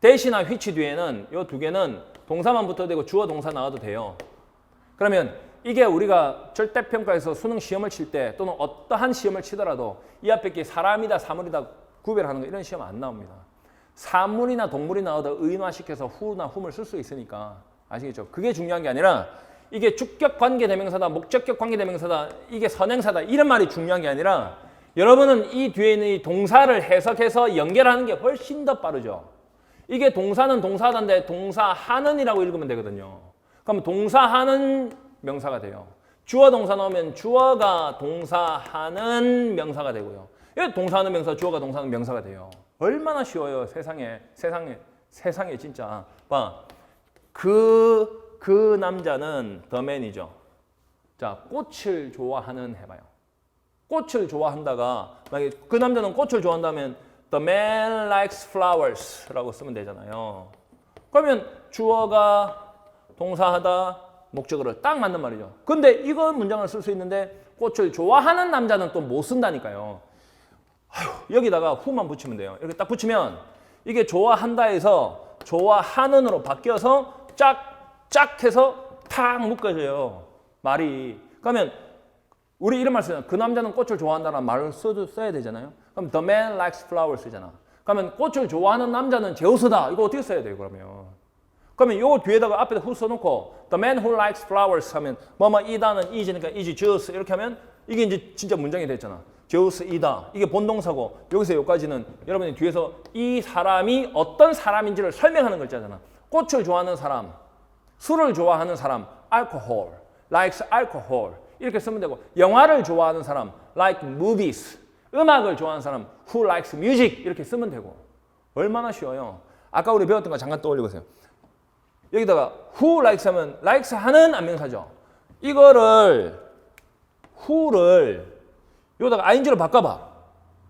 that이나 which 뒤에는 이 두 개는 동사만 붙어도 되고 주어 동사 나와도 돼요. 그러면 이게 우리가 절대평가에서 수능 시험을 칠 때 또는 어떠한 시험을 치더라도 이 앞에 게 사람이다 사물이다 구별하는 거 이런 시험 안 나옵니다. 사물이나 동물이 나와도 의인화시켜서 who나 whom을 쓸 수 있으니까 아시겠죠? 그게 중요한 게 아니라 이게 주격 관계 대명사다, 목적격 관계 대명사다, 이게 선행사다 이런 말이 중요한 게 아니라 여러분은 이 뒤에 있는 이 동사를 해석해서 연결하는 게 훨씬 더 빠르죠. 이게 동사는 동사하다인데 동사하는이라고 읽으면 되거든요. 그럼 동사하는 명사가 돼요. 주어 동사 나오면 주어가 동사하는 명사가 되고요. 이 동사하는 명사, 주어가 동사하는 명사가 돼요. 얼마나 쉬워요. 세상에 진짜. 봐. 그 남자는 the man이죠. 자, 꽃을 좋아하는 해봐요. 꽃을 좋아한다가 만약에 그 남자는 꽃을 좋아한다면 the man likes flowers라고 쓰면 되잖아요. 그러면 주어가 동사하다 목적어를 딱 맞는 말이죠. 근데 이건 문장을 쓸 수 있는데 꽃을 좋아하는 남자는 또 못 쓴다니까요. 여기다가 who만 붙이면 돼요. 이렇게 딱 붙이면 이게 좋아한다에서 좋아하는으로 바뀌어서 짝 해서 탁 묶어져요. 말이. 그러면 우리 이런 말 쓰잖아요. 그 남자는 꽃을 좋아한다는 말을 써야 되잖아요. 그럼 the man likes flowers 쓰잖아. 그러면 꽃을 좋아하는 남자는 제우스다. 이거 어떻게 써야 돼요, 그러면? 그러면 요거 뒤에다가 앞에다 who 써놓고 the man who likes flowers 하면 뭐뭐 이다는 is니까 is Zeus 이렇게 하면 이게 이제 진짜 문장이 됐잖아. juice이다. 이게 본동사고 여기서 여기까지는 여러분이 뒤에서 이 사람이 어떤 사람인지를 설명하는 글자잖아. 꽃을 좋아하는 사람, 술을 좋아하는 사람, alcohol, likes alcohol 이렇게 쓰면 되고 영화를 좋아하는 사람, like movies, 음악을 좋아하는 사람, who likes music 이렇게 쓰면 되고 얼마나 쉬워요. 아까 우리 배웠던 거 잠깐 떠올려 보세요. 여기다가 who likes 하면 likes 하는 안명사죠. 이거를 who를 여기다가 ing로 바꿔봐.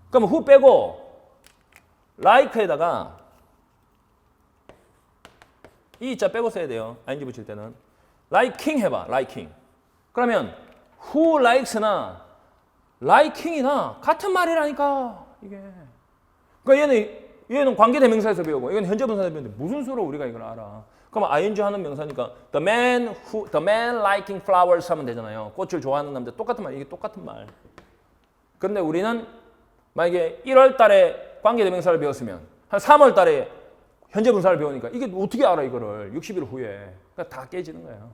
그러면 who 빼고 like에다가 이 자 빼고 써야 돼요. ing 붙일 때는 liking 해봐. liking. 그러면 who likes나 liking이나 같은 말이라니까 이게. 그러니까 얘는 관계대명사에서 배우고 이건 현재분사에서 배우는데 무슨 수로 우리가 이걸 알아? 그럼 ing 하는 명사니까 the man liking flowers 하면 되잖아요. 꽃을 좋아하는 남자 똑같은 말. 이게 똑같은 말. 그런데 우리는 만약에 1월 달에 관계대명사를 배웠으면 한 3월 달에 현재분사를 배우니까 이게 어떻게 알아 이거를 60일 후에. 그러니까 다 깨지는 거예요.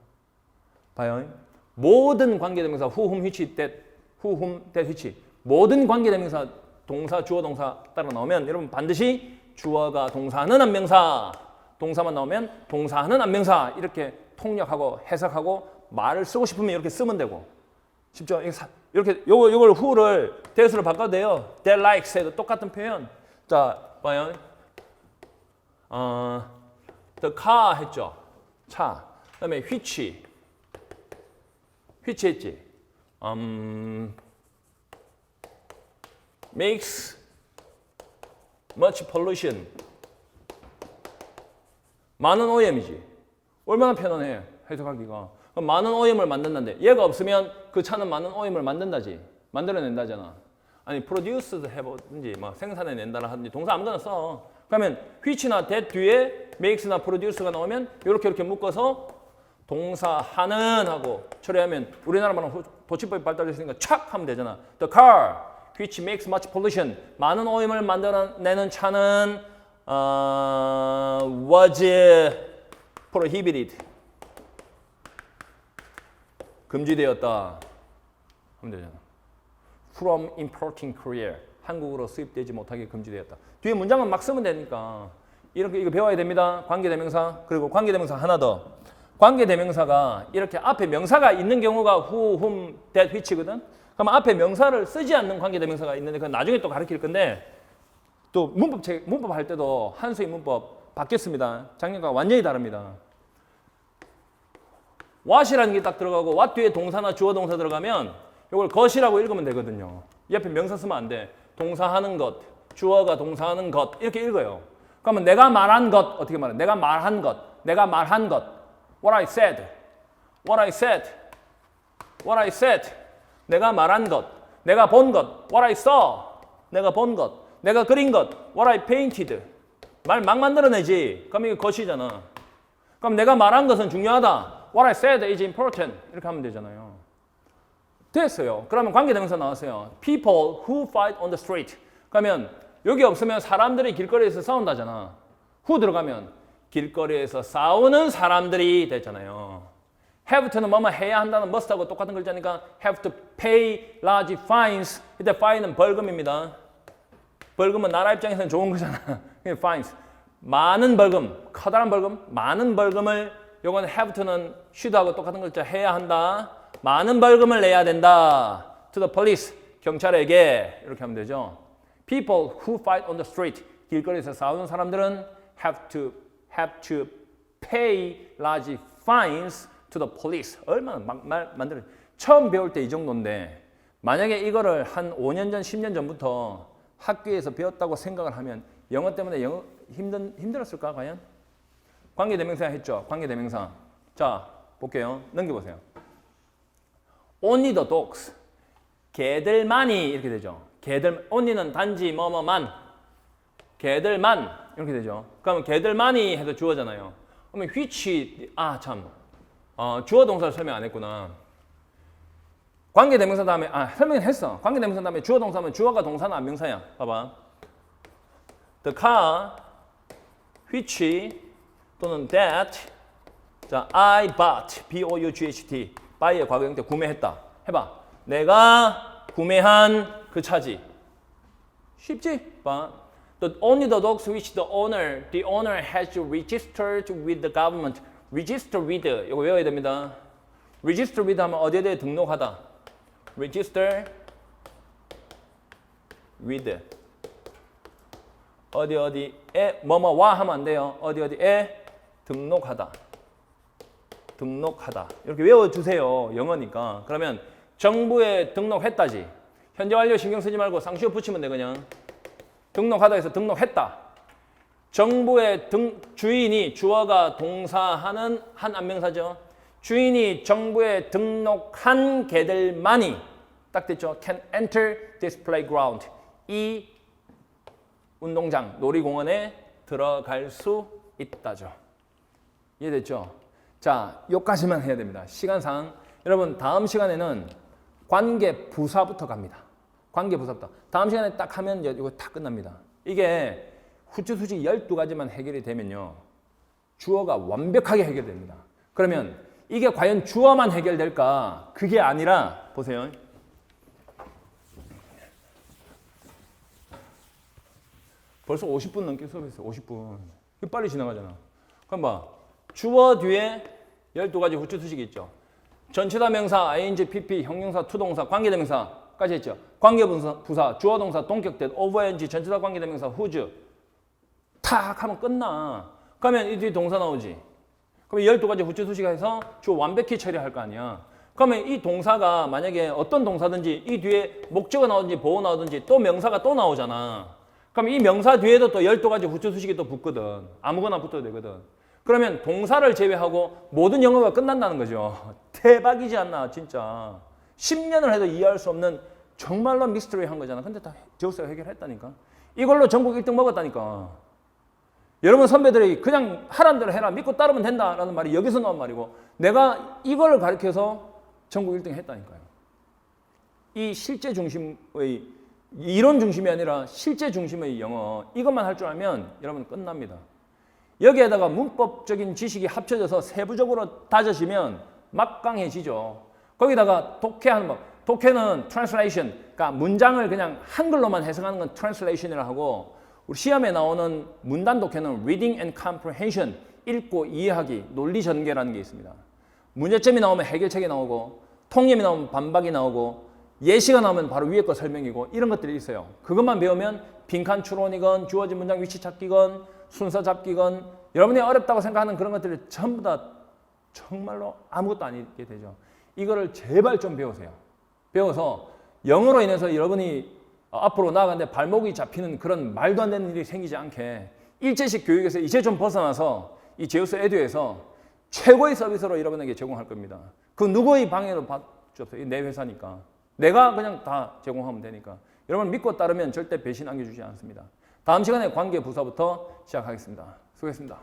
봐요. 모든 관계대명사 who, whom, which, that, who, whom, that, which 모든 관계대명사 동사, 주어, 동사 따라 나오면 여러분 반드시 주어가 동사하는 안명사, 동사만 나오면 동사하는 안명사 이렇게 통역하고 해석하고 말을 쓰고 싶으면 이렇게 쓰면 되고 쉽죠? 이렇게 요걸 who를 대수로 바꿔도 돼요. That likes 해도 똑같은 표현. 자, 봐요. The car 했죠. 차. 그다음에 which 했지. makes much pollution. 많은 오염이지. 얼마나 편안해 해석하기가. 그럼 많은 오염을 만든다는데 얘가 없으면 그 차는 많은 오염을 만든다지. 만들어낸다잖아. 아니 produce 해보든지 막 생산해낸다라 하든지 동사 아무거나 써. 그러면 which나 that 뒤에 makes나 produce가 나오면 이렇게 묶어서 동사하는 하고 처리하면 우리나라만은 도치법이 발달됐으니까 촥 하면 되잖아. The car which makes much pollution. 많은 오염을 만들어내는 차는 was prohibited. 금지되었다. 하면 되잖아. From importing Korea. 한국으로 수입되지 못하게 금지되었다. 뒤에 문장은 막 쓰면 되니까 이렇게 이거 배워야 됩니다. 관계대명사. 그리고 관계대명사 하나 더. 관계대명사가 이렇게 앞에 명사가 있는 경우가 who, whom, that, which거든. 그럼 앞에 명사를 쓰지 않는 관계대명사가 있는데 그건 나중에 또 가르칠 건데 또 문법 할 때도 한수의 문법 바뀌었습니다. 작년과 완전히 다릅니다. what이라는 게 딱 들어가고 what 뒤에 동사나 주어 동사 들어가면 이걸 것이라고 읽으면 되거든요. 옆에 명사 쓰면 안 돼. 동사하는 것, 주어가 동사하는 것 이렇게 읽어요. 그러면 내가 말한 것 어떻게 말해? 내가 말한 것, 내가 말한 것. What I said, what I said, what I said. 내가 말한 것, 내가 본 것. What I saw, 내가 본 것. 내가 그린 것. What I painted. 말 막 만들어내지. 그럼 이게 것이잖아. 그럼 내가 말한 것은 중요하다. What I said is important. 이렇게 하면 되잖아요. 됐어요. 그러면 관계대명사 나왔어요. People who fight on the street. 그러면 여기 없으면 사람들이 길거리에서 싸운다잖아. who 들어가면 길거리에서 싸우는 사람들이 됐잖아요. have to는 뭐뭐 해야 한다는 must하고 똑같은 글자니까 have to pay large fines. 이때 fine은 벌금입니다. 벌금은 나라 입장에서는 좋은 거잖아. fines. 많은 벌금, 커다란 벌금, 많은 벌금을 요건 have to는 should하고 똑같은 글자 해야 한다. 많은 벌금을 내야 된다. To the police, 경찰에게 이렇게 하면 되죠. People who fight on the street, 길거리에서 싸우는 사람들은 have to pay large fines to the police. 얼마나 만들어. 처음 배울 때 이 정도인데 만약에 이거를 한 5년 전, 10년 전부터 학교에서 배웠다고 생각을 하면 영어 때문에 영어 힘들었을까 과연? 관계대명사 했죠. 관계대명사. 자, 볼게요. 넘겨보세요. Only the dogs. 개들만이 이렇게 되죠. 개들, only는 단지 뭐뭐만. 개들만 이렇게 되죠. 그러면 개들만이 해서 주어잖아요. 그러면 which, 주어 동사를 설명 안 했구나. 관계대명사 다음에, 설명은 했어. 관계대명사 다음에 주어 동사면 주어가 동사는 안명사야. 봐봐. The car, which, 또는 that. 자, I bought, B-O-U-G-H-T. buy의 과거 형태 구매했다. 해봐. 내가 구매한 그 차지. 쉽지? 봐. Only the dogs which the owner has registered with the government. register with, 이거 외워야 됩니다. register with 하면 어디에 대해 등록하다. register with. 어디에 뭐뭐와 하면 안 돼요. 어디에 등록하다. 등록하다. 이렇게 외워주세요. 영어니까. 그러면 정부에 등록했다지. 현재 완료 신경 쓰지 말고 상시호 붙이면 돼 그냥. 등록하다 해서 등록했다. 정부의 주인이 주어가 동사하는 한 안명사죠. 주인이 정부에 등록한 개들만이 딱 됐죠. can enter this playground. 이 운동장, 놀이공원에 들어갈 수 있다죠. 이해됐죠? 자, 여기까지만 해야 됩니다. 시간상. 여러분, 다음 시간에는 관계 부사부터 갑니다. 관계 부사부터. 다음 시간에 딱 하면 이거 다 끝납니다. 이게 후추수직 12가지만 해결이 되면요. 주어가 완벽하게 해결됩니다. 그러면 이게 과연 주어만 해결될까? 그게 아니라, 보세요. 벌써 50분 넘게 수업했어요. 50분. 빨리 지나가잖아. 그럼 봐. 주어 뒤에 12가지 후추수식이 있죠. 전치사 명사, ing, pp, 형용사, 투동사, 관계대명사까지 했죠. 관계부사, 주어동사, 동격대, over, 전치사 관계대명사, whose. 탁 하면 끝나. 그러면 이 뒤에 동사 나오지. 그럼 12가지 후추수식에서 주어 완벽히 처리할 거 아니야. 그러면 이 동사가 만약에 어떤 동사든지 이 뒤에 목적어 나오든지 보어 나오든지 또 명사가 또 나오잖아. 그럼 이 명사 뒤에도 또 12가지 후추수식이 또 붙거든. 아무거나 붙어도 되거든. 그러면 동사를 제외하고 모든 영어가 끝난다는 거죠. 대박이지 않나 진짜. 10년을 해도 이해할 수 없는 정말로 미스터리한 거잖아. 근데 다 제우스가 해결했다니까. 이걸로 전국 1등 먹었다니까. 여러분 선배들이 그냥 하라는 대로 해라. 믿고 따르면 된다라는 말이 여기서 나온 말이고 내가 이걸 가르쳐서 전국 1등 했다니까요. 이 실제 중심의 이론 중심이 아니라 실제 중심의 영어 이것만 할 줄 알면 여러분 끝납니다. 여기에다가 문법적인 지식이 합쳐져서 세부적으로 다져지면 막강해지죠. 거기다가 독해하는 법. 독해는 translation, 그러니까 문장을 그냥 한글로만 해석하는 건 translation이라고 하고 우리 시험에 나오는 문단 독해는 reading and comprehension, 읽고 이해하기, 논리 전개라는 게 있습니다. 문제점이 나오면 해결책이 나오고 통념이 나오면 반박이 나오고 예시가 나오면 바로 위에 거 설명이고 이런 것들이 있어요. 그것만 배우면 빈칸 추론이건 주어진 문장 위치 찾기건 순서 잡기건 여러분이 어렵다고 생각하는 그런 것들이 전부 다 정말로 아무것도 아니게 되죠. 이거를 제발 좀 배우세요. 배워서 영어로 인해서 여러분이 앞으로 나아가는데 발목이 잡히는 그런 말도 안 되는 일이 생기지 않게 일제식 교육에서 이제 좀 벗어나서 이 제우스 에듀에서 최고의 서비스로 여러분에게 제공할 겁니다. 그 누구의 방해도 받을 수 없어요. 내 회사니까. 내가 그냥 다 제공하면 되니까. 여러분 믿고 따르면 절대 배신 안겨주지 않습니다. 다음 시간에 관계 부사부터 시작하겠습니다. 수고했습니다.